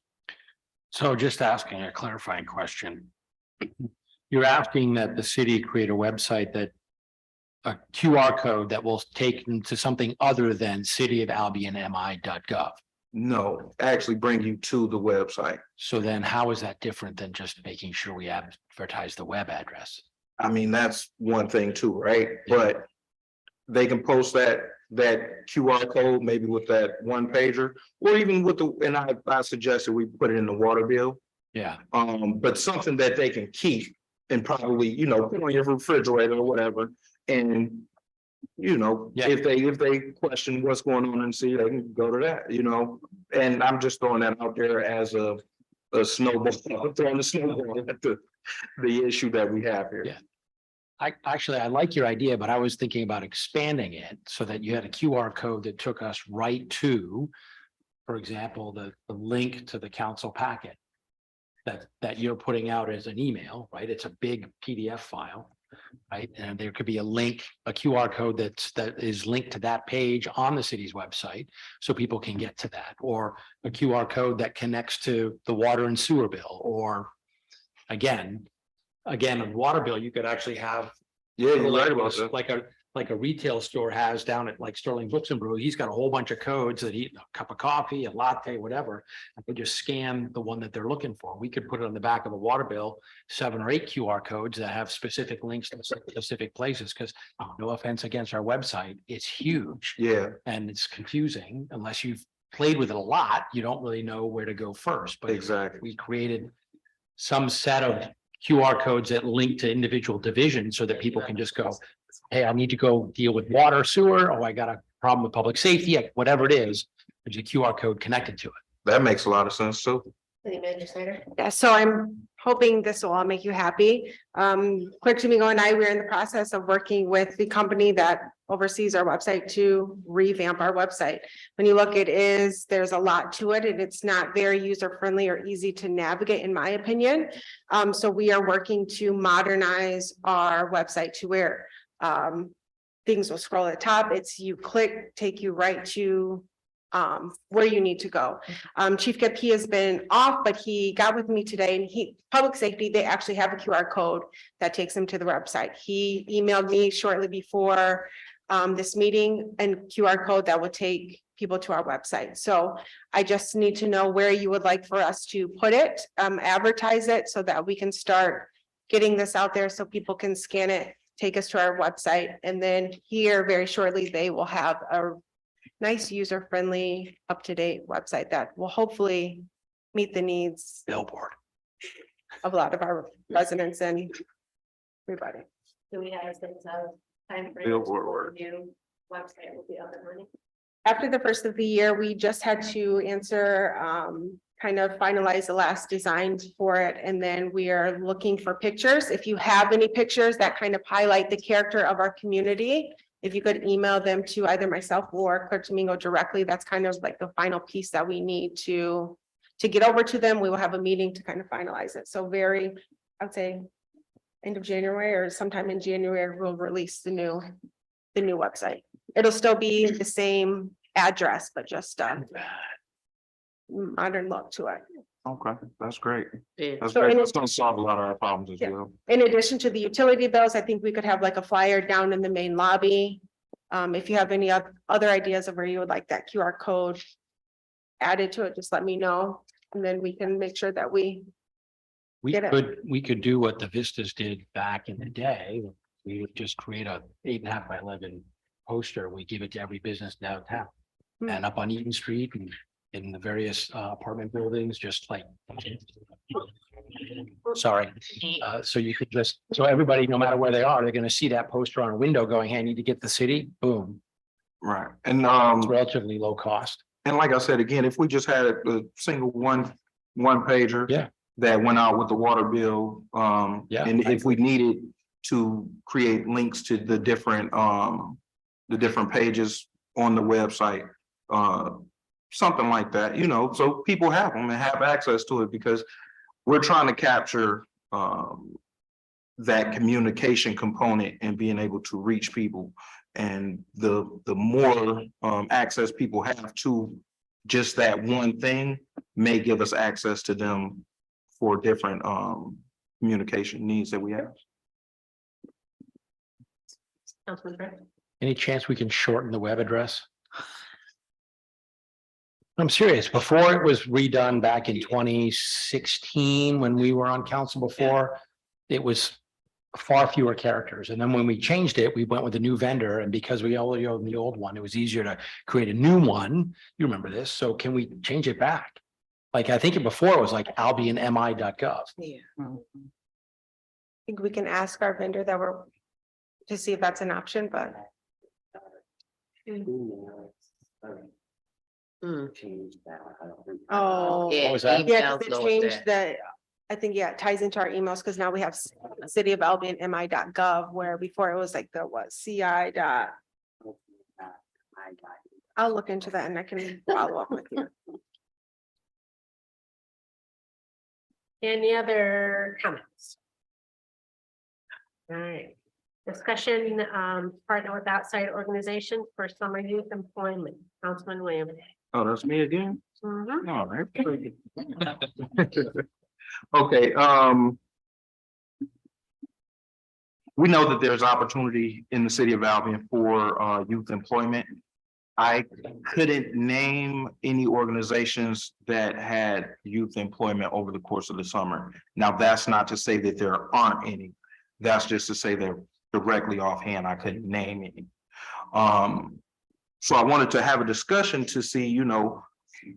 So just asking a clarifying question. You're asking that the city create a website that a QR code that will take them to something other than cityofalbionmi.gov. No, actually bring you to the website. So then how is that different than just making sure we advertise the web address? I mean, that's one thing too, right? But they can post that QR code, maybe with that one pager, or even with and I suggested we put it in the water bill. Yeah. But something that they can keep and probably, put on your refrigerator or whatever. And, Yeah. if they question what's going on and see, they can go to that, and I'm just throwing that out there as a snowball, throwing a snowball at the issue that we have here. Yeah. I like your idea, but I was thinking about expanding it so that you had a QR code that took us right to, for example, the link to the council packet that you're putting out as an email, right? It's a big PDF file, right? And there could be a link, a QR code that is linked to that page on the city's website, so people can get to that, or a QR code that connects to the water and sewer bill, or again, a water bill, you could actually have Yeah, you're right about that. like a retail store has down at like Sterling Books and Brew. He's got a whole bunch of codes that a cup of coffee, a latte, whatever. I could just scan the one that they're looking for. We could put it on the back of the water bill, 7 or 8 QR codes that have specific links to specific places. Because no offense against our website, it's huge Yeah, and it's confusing unless you've played with it a lot. You don't really know where to go first. But exactly. we created some set of QR codes that link to individual divisions so that people can just go, hey, I need to go deal with water, sewer, or I got a problem with public safety, whatever it is, there's a QR code connected to it. That makes a lot of sense too. City Manager Snyder? Yeah, so I'm hoping this will all make you happy. Clerk Domingo and I, we're in the process of working with the company that oversees our website to revamp our website. When you look, there's a lot to it, and it's not very user-friendly or easy to navigate, in my opinion. So we are working to modernize our website to where things will scroll at the top. You click, take you right to where you need to go. Chief He has been off, but he got with me today, and public safety, they actually have a QR code that takes them to the website. He emailed me shortly before this meeting, and QR code that would take people to our website. So I just need to know where you would like for us to put it, advertise it, so that we can start getting this out there so people can scan it, take us to our website, and then here very shortly, they will have a nice, user-friendly, up-to-date website that will hopefully meet the needs Billboard. of a lot of our residents and everybody. Do we have a sense of time frame? Billboard work. New website will be up and running. After the first of the year, we just had to answer, kind of finalize the last designs for it. And then we are looking for pictures. If you have any pictures that kind of highlight the character of our community, if you could email them to either myself or Clerk Domingo directly, that's kind of like the final piece that we need to get over to them. We will have a meeting to kind of finalize it. So I would say end of January or sometime in January, we'll release the new website. It'll still be the same address, but just a modern look to it. Okay, that's great. Yeah. That's So great. in That's gonna solve a lot of our problems as Yeah. well. In addition to the utility bills, I think we could have like a flyer down in the main lobby. If you have any other ideas of where you would like that QR code added to it, just let me know. And then we can make sure that we get it. We could do what the Vistas did back in the day. We would just create a 8.5 by 11 poster. We give it to every business downtown Hmm. and up on Eaton Street and in the various apartment buildings, just like. Sorry, so you could so everybody, no matter where they are, they're gonna see that poster on a window going, hey, I need to get the city, boom, Right. And it's relatively low cost. and like I said, again, if we just had a single one pager. Yeah. That went out with the water bill, Yeah. and if we needed to create links to the different pages on the website. Something like that, so people have them and have access to it, because we're trying to capture that communication component and being able to reach people. And the more access people have to just that one thing may give us access to them for different communication needs that we have. Councilman Brett? Any chance we can shorten the web address? I'm serious. Before it was redone back in 2016, when we were on council before, it was far fewer characters. And then when we changed it, we went with a new vendor. And because we already owned the old one, it was easier to create a new one. You remember this. So can we change it back? Like, I think before it was like albionmi.gov. Yeah. I think we can ask our vendor to see if that's an option, but Change that. I don't think- oh. Yeah, What was that? Yeah, 'cause emails it go with changed that. I think, yeah, it ties into our emails, because now we have city of Albion mi.gov, where before it was like the CI dot. I'll look into that and I can follow up with you. Any other comments? All right, discussion, partner with outside organizations for summer youth employment, Councilman Williams. Oh, that's me again? Mhm. All right. Okay, we know that there's opportunity in the city of Albion for youth employment. I couldn't name any organizations that had youth employment over the course of the summer. Now, that's not to say that there aren't any. That's just to say that directly offhand, I couldn't name any. So I wanted to have a discussion to see, you know,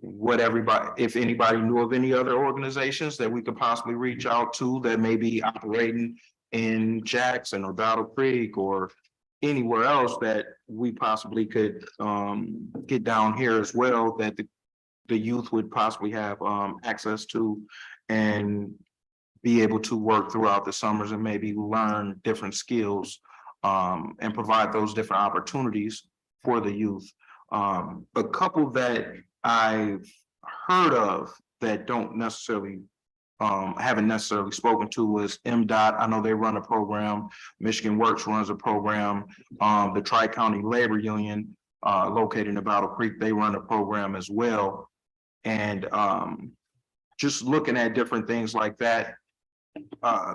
what everybody, if anybody knew of any other organizations that we could possibly reach out to that may be operating in Jackson or Battle Creek or anywhere else that we possibly could get down here as well, that the youth would possibly have access to and be able to work throughout the summers and maybe learn different skills and provide those different opportunities for the youth. A couple that I've heard of that don't necessarily haven't necessarily spoken to was MDOT. I know they run a program. Michigan Works runs a program. The Tri-County Labor Union located in Battle Creek, they run a program as well. And just looking at different things like that.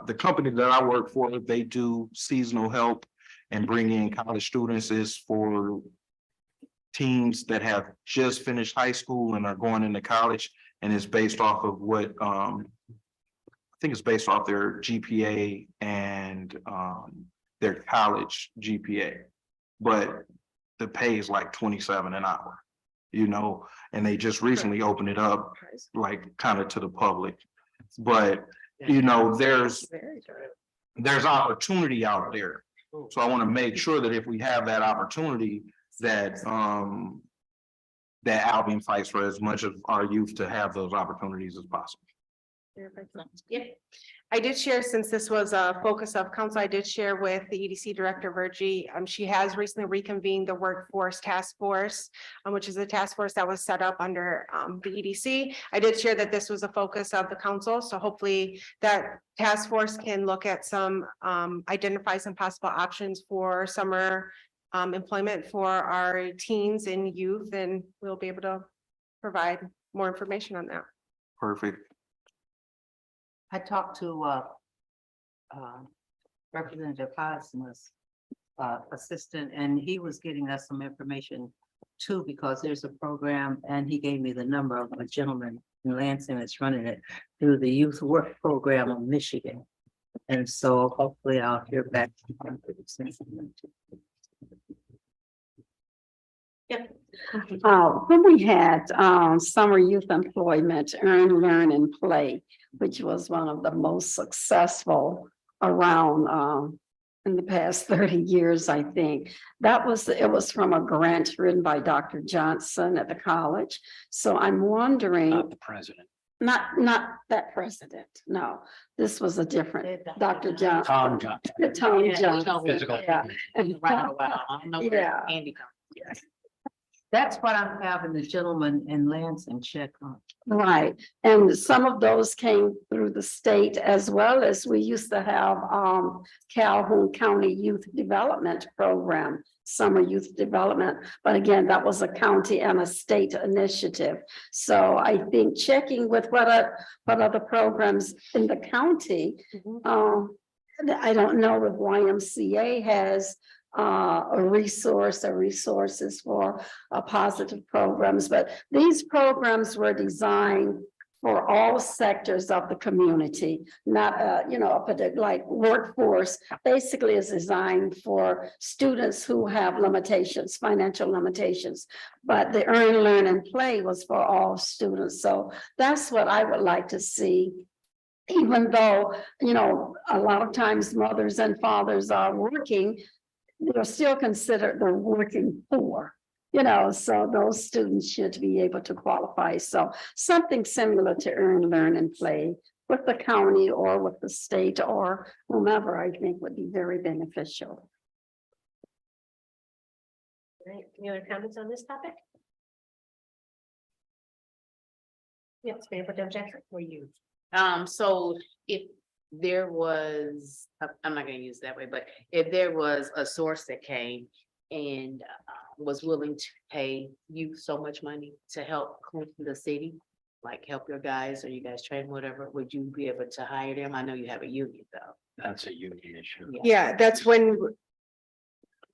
The company that I work for, they do seasonal help and bring in college students is for teens that have just finished high school and are going into college, and it's based off of what I think it's based off their GPA and their college GPA, but the pay is like 27 an hour, you know, and they just recently opened it up like kind of to the public. But you know, there's opportunity out there. So I want to make sure that if we have that opportunity, that that Albion fights for as much of our youth to have those opportunities as possible. Yeah, I did share, since this was a focus of council, I did share with the EDC Director Virgie. She has recently reconvened the Workforce Task Force, which is a task force that was set up under the EDC. I did share that this was a focus of the council, so hopefully that task force can look at some, identify some possible options for summer employment for our teens and youth, and we'll be able to provide more information on that. Perfect. I talked to Representative Hosmer's assistant, and he was giving us some information too, because there's a program, and he gave me the number of a gentleman in Lansing that's running it through the Youth Work Program of Michigan. And so hopefully I'll hear back from him pretty soon. When we had summer youth employment, earn, learn, and play, which was one of the most successful around in the past 30 years, I think. It was from a grant written by Dr. Johnson at the college. So I'm wondering. Not the president. Not that president, no. This was a different Dr. Johnson. Tom Johnson. Tom Johnson. Physical. Yeah. Yeah. That's what I'm having the gentleman in Lansing check on. Right, and some of those came through the state, as well as we used to have Calhoun County Youth Development Program, summer youth development. But again, that was a county and a state initiative. So I think checking with what other programs in the county. I don't know if YMCA has resources for positive programs, but these programs were designed for all sectors of the community, not a particular, like workforce basically is designed for students who have limitations, financial limitations, but the earn, learn, and play was for all students. So that's what I would like to see. Even though, a lot of times mothers and fathers are working, they're still considered the working poor, so those students should be able to qualify. So something similar to earn, learn, and play with the county or with the state or whomever, I think would be very beneficial. Right, any other comments on this topic? Yes, Mayor Pro Tem Jackson, for you. So if there was, I'm not gonna use it that way, but if there was a source that came and was willing to pay you so much money to help clean the city, like help your guys or you guys train, whatever, would you be able to hire them? I know you have a union though. That's a union issue. Yeah, that's when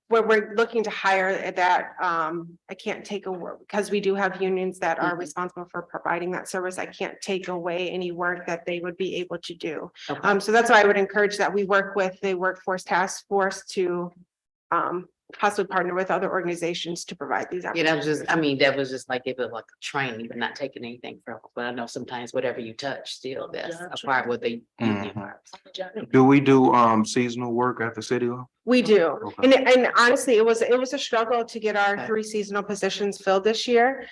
we're looking to hire that, I can't take a work, because we do have unions that are Mhm. responsible for providing that service. I can't take away any work that they would be able to do. Okay. So that's why I would encourage that we work with the Workforce Task Force to possibly partner with other organizations to provide these. Yeah, that was just, I mean, that was just like, if it was like a training, but not taking anything from, it. But I know sometimes whatever you touch, still, that's a part with the union. Mhm. Do we do seasonal work at the city? Hall? We do, Okay. and honestly, it was a struggle to get our 3 seasonal positions filled this year.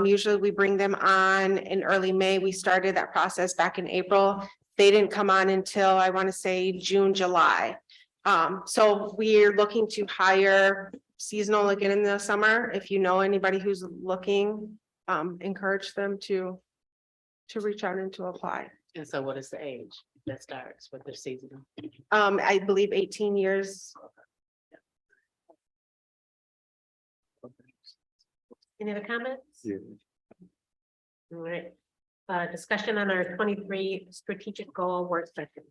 Usually we bring them on in early May. We started that process back in April. They didn't come on until, I want to say, June, July. So we're looking to hire seasonal again in the summer. If you know anybody who's looking, encourage them to reach out and to apply. And so what is the age that starts with the seasonal? I believe 18 years. Any other comments? Yeah. All right, discussion on our 23 strategic goal work session.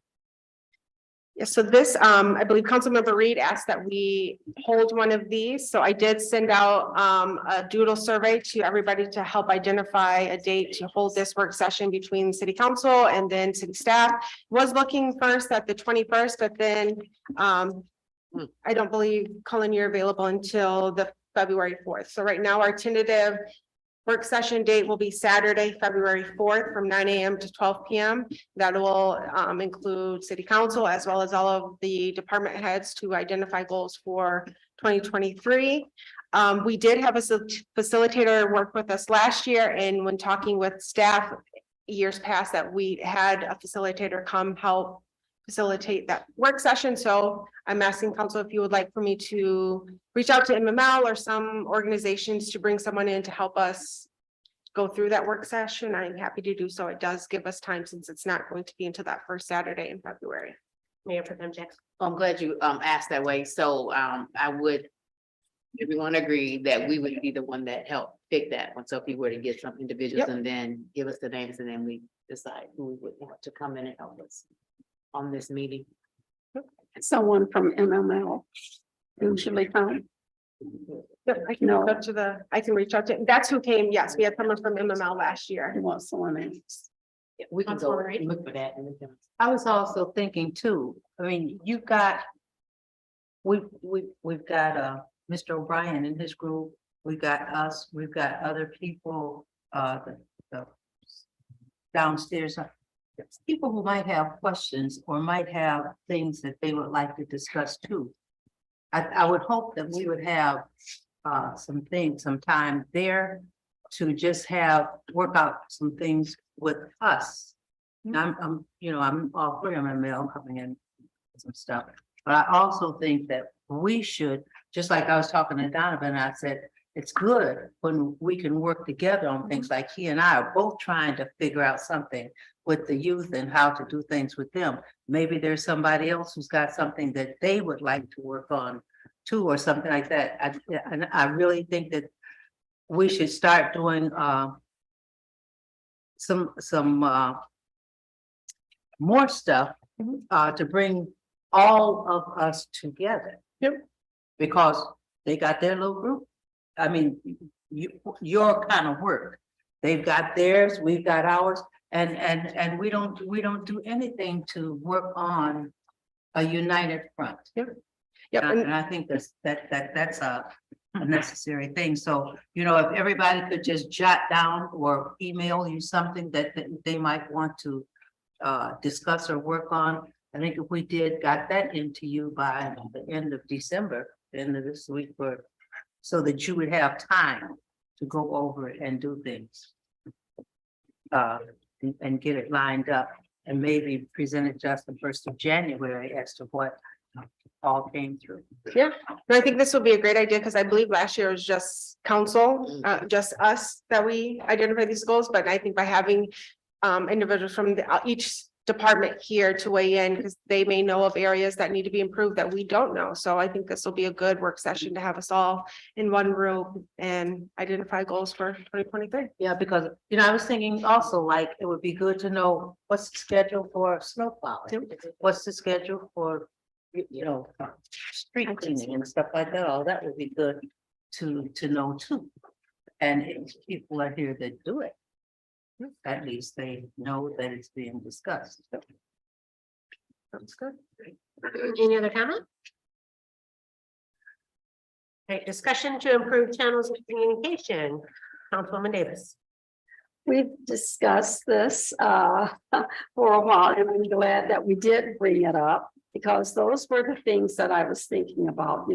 Yeah, so this, I believe Councilmember Reed asked that we hold one of these. So I did send out a doodle survey to everybody to help identify a date to hold this work session between city council and then city staff. Was looking first at the 21st, but then I don't believe, Cullen, you're available until the February 4th. So right now our tentative work session date will be Saturday, February 4th from 9 a.m. to 12 p.m. That will include city council as well as all of the department heads to identify goals for 2023. We did have a facilitator work with us last year, and when talking with staff years past, that we had a facilitator come help facilitate that work session. So I'm asking council if you would like for me to reach out to MML or some organizations to bring someone in to help us go through that work session. I'm happy to do so. It does give us time since it's not going to be until that first Saturday in February. Mayor Pro Tem Jackson. I'm glad you asked that way. So I would, everyone agree that we would be the one that helped pick that one. So if you were to get some individuals and then give us the names and then we decide who we would want to come in and help us on this meeting. Someone from MML usually come. Yep, I can No. reach out to I can reach out to, that's who came. Yes, we had someone from MML last year. You want someone else. We can go Councilwoman Reed? look for that. And we can. I was also thinking too, I mean, you've got. We've got Mr. O'Brien and his group, we've got us, we've got other people, the downstairs. People who might have questions or might have things that they would like to discuss too. I would hope that we would have some time there to just work out some things with us. I'm all for MML coming in with some stuff, but I also think that we should, just like I was talking to Donovan, I said, it's good when we can work together on things like he and I are both trying to figure out something with the youth and how to do things with them. Maybe there's somebody else who's got something that they would like to work on too, or something like that. And I really think that we should start doing some more stuff to bring all of us together. Yep. Because they got their little group. I mean, your kind of work. They've got theirs, we've got ours, and we don't do anything to work on a united front. Yep, And I think that's a necessary thing. So, if everybody could just jot down or email you something that they might want to discuss or work on. I think if we got that into you by the end of December, end of this week, so that you would have time to go over it and do things. And get it lined up and maybe present it just the 1st of January as to what all came through. Yeah, no, I think this will be a great idea because I believe last year was just council, just us that we identified these goals, but I think by having individuals from each department here to weigh in, because they may know of areas that need to be improved that we don't know. So I think this will be a good work session to have us all in one room and identify goals for 2023. Yeah, because, I was thinking also like it would be good to know what's the schedule for snow plowing? What's the schedule for, street cleaning and stuff like that. All that would be good to know too. And if people are here that do it, at least they know that it's being discussed. Sounds good. Any other comment? Okay, discussion to improve channels of communication. Councilwoman Davis. We've discussed this for a while, and I'm glad that we did bring it up. Because those were the things that I was thinking about,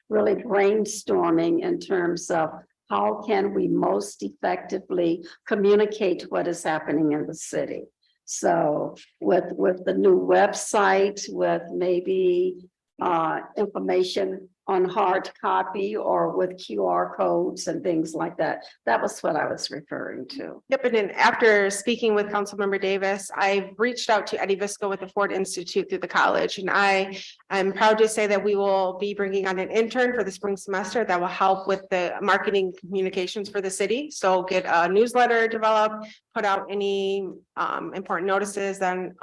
really brainstorming in terms of how can we most effectively communicate what is happening in the city. So with the new website, with maybe information on hard copy or with QR codes and things like that. That was what I was referring to. Yep, and then after speaking with Councilmember Davis, I reached out to Eddie Visco with the Ford Institute through the college. And I'm proud to say that we will be bringing on an intern for the spring semester that will help with the marketing communications for the city. So get a newsletter developed, put out any important notices and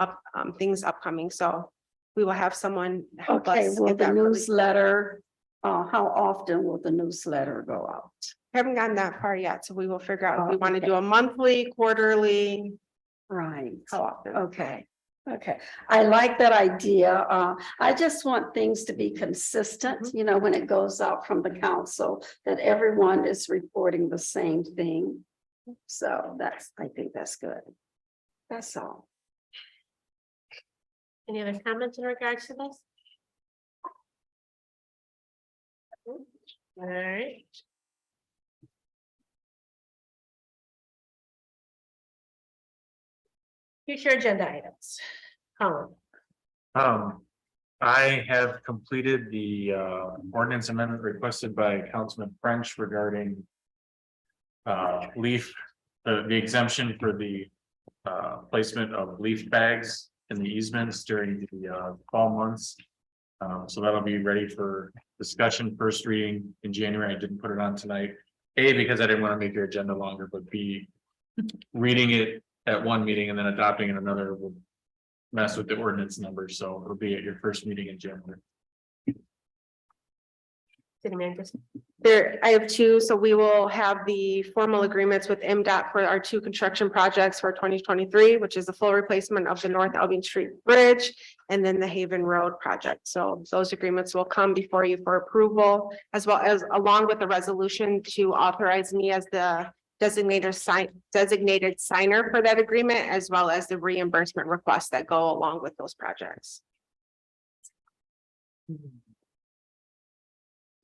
things upcoming. So we will have someone help us. Okay, will get the that really- newsletter, how often will the newsletter go out? Haven't gotten that far yet, so we will figure out if we want to Okay. do a monthly, quarterly, Right, how often. okay, okay. I like that idea. I just want things to be consistent, when it goes out from the council, that everyone is reporting the same thing. So I think that's good. That's all. Any other comments in regards to this? All right. Future agenda items. Colin. I have completed the ordinance amendment requested by Councilman French regarding leaf, the exemption for the placement of leaf bags in the easements during the fall months. So that'll be ready for discussion, first reading in January. I didn't put it on tonight. A, because I didn't want to make your agenda longer, but B, reading it at one meeting and then adopting it another will mess with the ordinance numbers. So it'll be at your first meeting in January. City manager. There, I have two, so we will have the formal agreements with MDOT for our two construction projects for 2023, which is the full replacement of the North Albion Street Bridge and then the Haven Road project. So those agreements will come before you for approval, as well as along with the resolution to authorize me as the designated signer for that agreement, as well as the reimbursement requests that go along with those projects.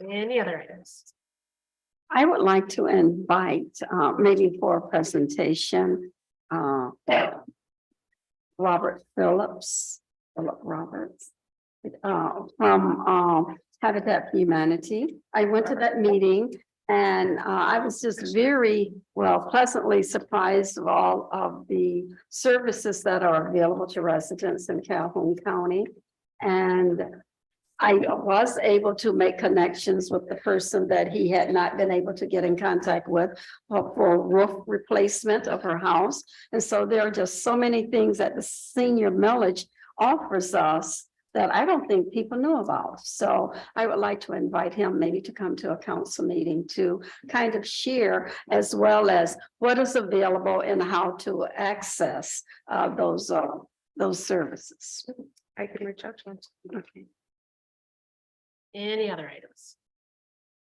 Any other items? I would like to invite, maybe for a presentation, Robert Phillips, Philip Roberts, from Habitat for Humanity. I went to that meeting and I was just very, pleasantly surprised of all of the services that are available to residents in Calhoun County. And I was able to make connections with the person that he had not been able to get in contact with for roof replacement of her house. And so there are just so many things that the senior millage offers us that I don't think people know about. So I would like to invite him maybe to come to a council meeting to kind of share, as well as what is available and how to access those services. I can reach out to him. Okay. Any other items?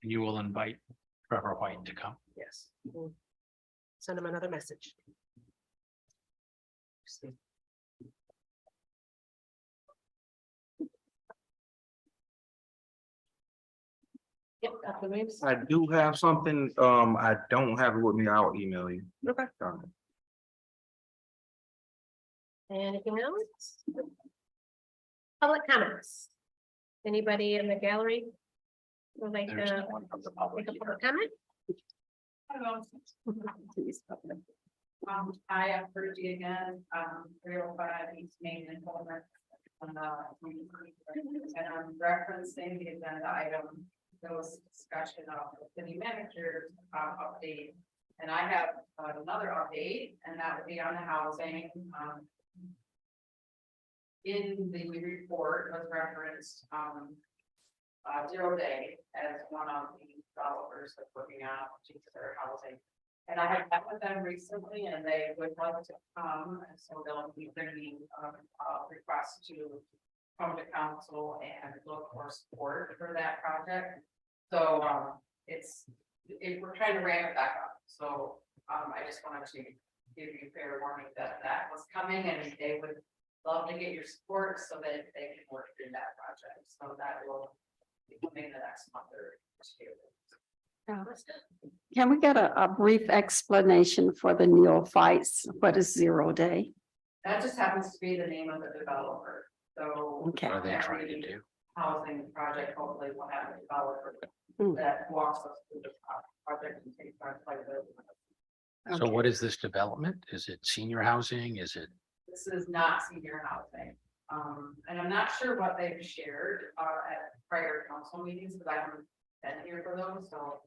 You will invite Trevor White to come. Yes. We'll send him another message. Yep, Dr. Williams. I do have something, I don't have it with me, I'll email you. Okay. Anything else? Public comments. Anybody in the gallery? Would like There's to no one from the public make a here. public comment? I am Rudy again, 305 East Main and Coleman. And I'm referencing the agenda item, there was discussion of the city manager update. And I have another update, and that would be on the housing. In the report was referenced, 0 Day as one of the developers that's working on their housing. And I have met with them recently and they would like to come, and so they'll be bringing requests to come to council and look for support for that project. So we're trying to ramp it back up. So I just wanted to give you fair warning that that was coming and they would love to get your support so that they can work through that project. So that will be coming the next month or two. Can we get a brief explanation for the neophytes? What is 0 Day? That just happens to be the name of the developer. So. Okay. What are they trying to do? Housing project, hopefully we'll have a developer Mm. that walks us through the project and takes our quite a bit. So what is this development? Is it senior housing? Is it? This is not senior housing. And I'm not sure what they've shared at prior council meetings, because I haven't been here for those, so.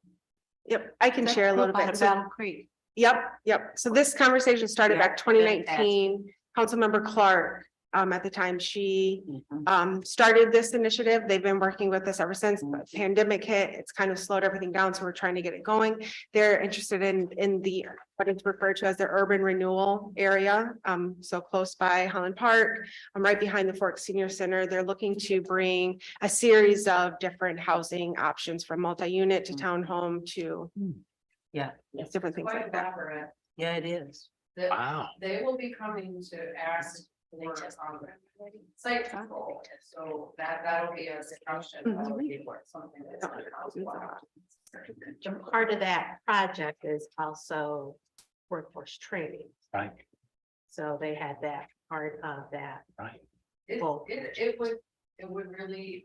Yep, I can share a little bit. So- Battle Creek. Yep. So this conversation started Yeah, back 2019. Councilmember Clark, at the time, she started this initiative. They've been working with us ever since the pandemic hit. It's kind of slowed everything down, so we're trying to get it going. They're interested in the what is referred to as the urban renewal area. So close by Holland Park, right behind the Fork Senior Center. They're looking to bring a series of different housing options from multi-unit to townhome to Yeah, different things Quite like that. elaborate. yeah, it is. That Wow. they will be coming to ask for site control, so that'll be a discussion. That'll be something that's. Part of that project is also workforce training. Right, So they had that part of that. right. It would really,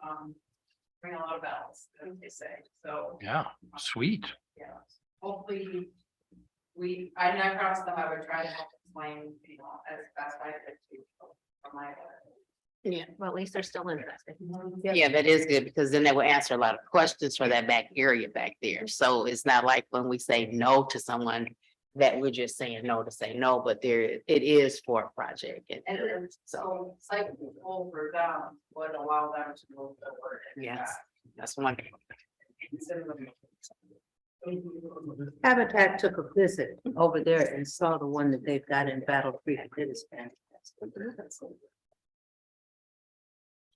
ring a lot of bells, as they say, so, Yeah, sweet. yeah. Hopefully, I never crossed them, I would try to help explain, as best I could to, from my. Yeah, well, at least they're still interested. Yeah, that is good, because then that will answer a lot of questions for that back area back there. So it's not like when we say no to someone that we're just saying no to say no, but there, it is for a project. And so site control for them would allow them to move forward. Yes, that's wonderful. Habitat took a visit over there and saw the one that they've got in Battle Creek. It is fantastic.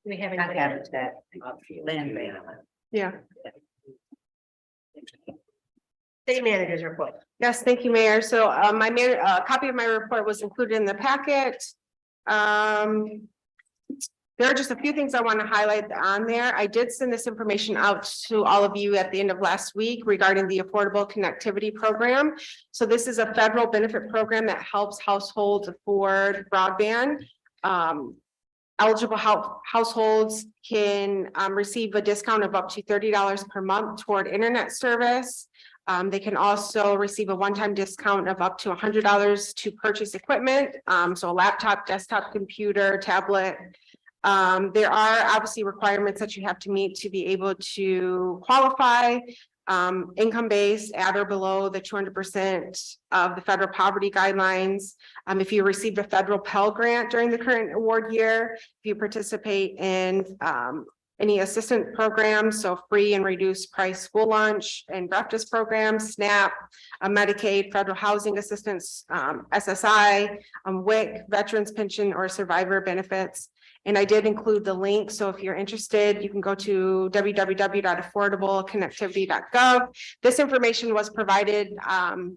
We haven't. Habitat, land bank. Yeah. City managers report. Yes, thank you, Mayor. So copy of my report was included in the packet. There are just a few things I want to highlight on there. I did send this information out to all of you at the end of last week regarding the Affordable Connectivity Program. So this is a federal benefit program that helps households afford broadband. Eligible households can receive a discount of up to $30 per month toward internet service. They can also receive a one-time discount of up to $100 to purchase equipment. So a laptop, desktop computer, tablet. There are obviously requirements that you have to meet to be able to qualify. Income-based at or below the 200% of the federal poverty guidelines. If you received a federal Pell Grant during the current award year, if you participate in any assistance programs, so free and reduced price school lunch and breakfast programs, SNAP, Medicaid, federal housing assistance, SSI, WIC, veterans pension or survivor benefits. And I did include the link. So if you're interested, you can go to www.affordableconnectivity.gov. This information was provided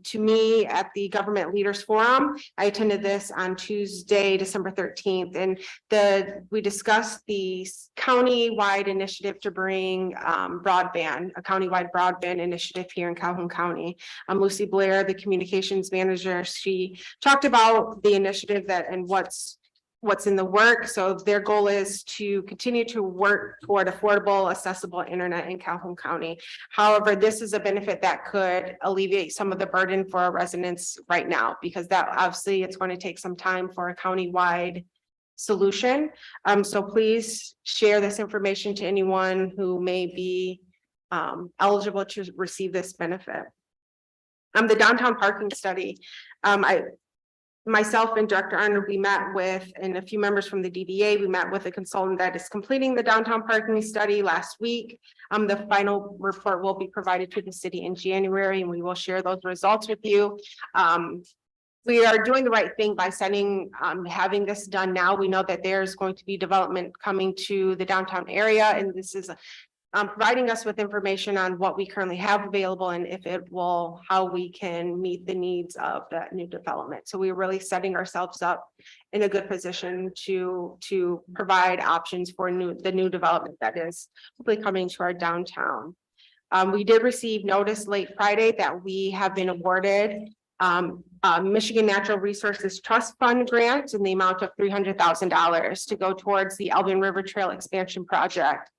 to me at the Government Leaders Forum. I attended this on Tuesday, December 13th, and we discussed the county-wide initiative to bring broadband, a county-wide broadband initiative here in Calhoun County. Lucy Blair, the communications manager, she talked about the initiative and what's what's in the work. So their goal is to continue to work toward affordable, accessible internet in Calhoun County. However, this is a benefit that could alleviate some of the burden for our residents right now, because that obviously it's going to take some time for a county-wide solution. So please share this information to anyone who may be eligible to receive this benefit. The downtown parking study, myself and Director Arnold, we met with, and a few members from the DDA, we met with a consultant that is completing the downtown parking study last week. The final report will be provided to the city in January, and we will share those results with you. We are doing the right thing by having this done now. We know that there's going to be development coming to the downtown area, and this is providing us with information on what we currently have available and if it will, how we can meet the needs of that new development. So we're really setting ourselves up in a good position to provide options for the new development that is hopefully coming to our downtown. We did receive notice late Friday that we have been awarded Michigan Natural Resources Trust Fund grant in the amount of $300,000 to go towards the Albion River Trail expansion project.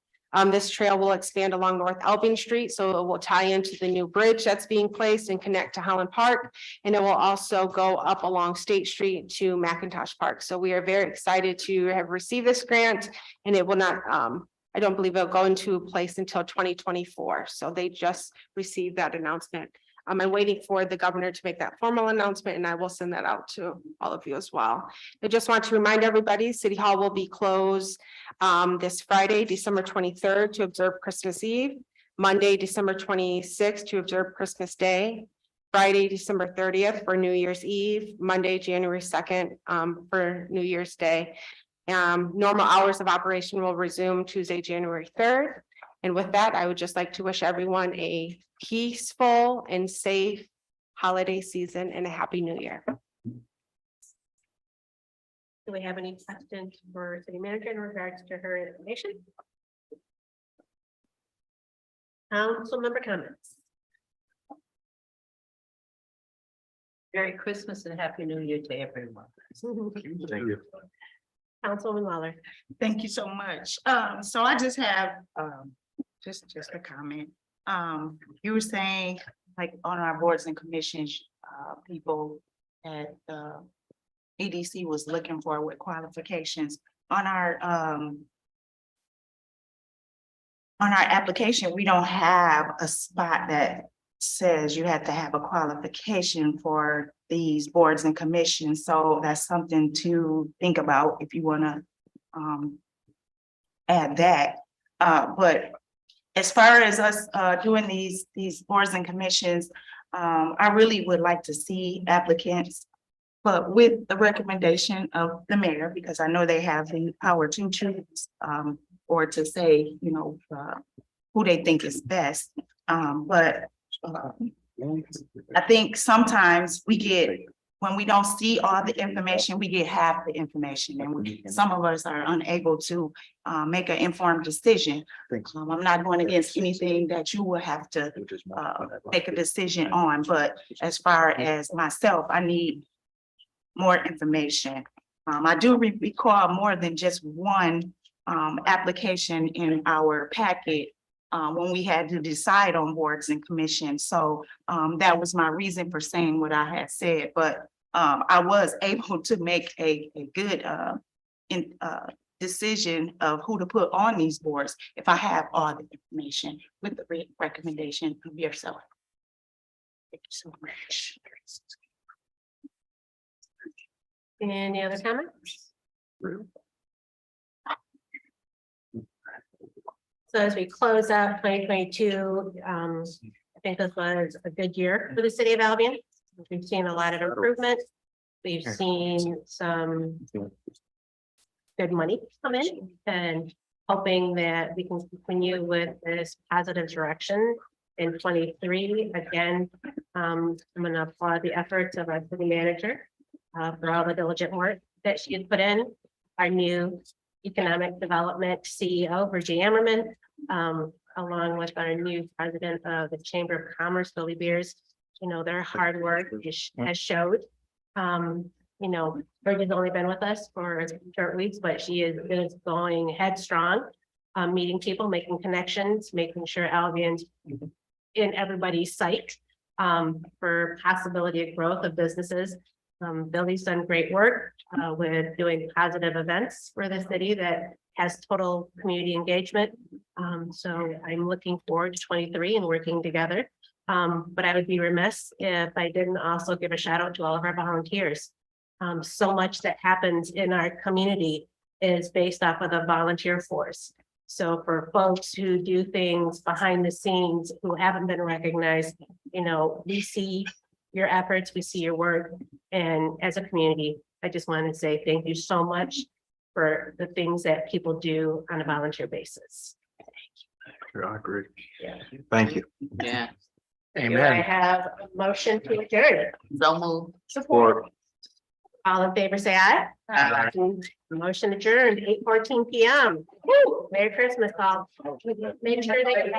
This trail will expand along North Albion Street, so it will tie into the new bridge that's being placed and connect to Holland Park. And it will also go up along State Street to McIntosh Park. So we are very excited to have received this grant, and it will not, I don't believe it'll go into place until 2024. So they just received that announcement. I'm waiting for the governor to make that formal announcement, and I will send that out to all of you as well. I just want to remind everybody, City Hall will be closed this Friday, December 23rd, to observe Christmas Eve, Monday, December 26th, to observe Christmas Day, Friday, December 30th for New Year's Eve, Monday, January 2nd for New Year's Day. Normal hours of operation will resume Tuesday, January 3rd. And with that, I would just like to wish everyone a peaceful and safe holiday season and a happy new year. Do we have any questions for city manager in regards to her information? Council member comments. Merry Christmas and Happy New Year to everyone. Thank you. Councilwoman Waller. Thank you so much. So I just have, just a comment. You were saying, like, on our boards and commissions, people at EDC was looking for with qualifications on our application. We don't have a spot that says you have to have a qualification for these boards and commissions. So that's something to think about if you want to add that. But as far as us doing these boards and commissions, I really would like to see applicants, but with the recommendation of the mayor, because I know they have the power to choose or to say, you know, who they think is best. But I think sometimes we get, when we don't see all the information, we get half the information, and some of us are unable to make an informed decision. I'm not going against anything that you will have to make a decision on, but as far as myself, I need more information. I do recall more than just one application in our packet when we had to decide on boards and commissions. So that was my reason for saying what I had said, but I was able to make a good decision of who to put on these boards if I have all the information with the recommendation of yourself. Thank you so much. Any other comments? So as we close out 2022, I think this was a good year for the city of Albion. We've seen a lot of improvement. We've seen some good money come in, and hoping that we can continue with this positive direction in 23. Again, I'm going to applaud the efforts of our city manager for all the diligent work that she has put in. Our new economic development CEO, Virgie Ammerman, along with our new president of the Chamber of Commerce, Billy Beers. You know, their hard work has showed. Bridget's only been with us for short weeks, but she is going headstrong. Meeting people, making connections, making sure Albion's in everybody's sight. For possibility of growth of businesses. Billy's done great work with doing positive events for the city that has total community engagement. So I'm looking forward to 23 and working together. But I would be remiss if I didn't also give a shout out to all of our volunteers. So much that happens in our community is based off of the volunteer force. So for folks who do things behind the scenes who haven't been recognized, we see your efforts, we see your work. And as a community, I just want to say thank you so much for the things that people do on a volunteer basis. Sure, I agree. Thank you. Yeah. Do I Amen. have a motion to adjourn? So move. Support. All in favor, say aye. Aye. Motion adjourned, 8:14 PM. Woo! Merry Christmas, all. Make sure they.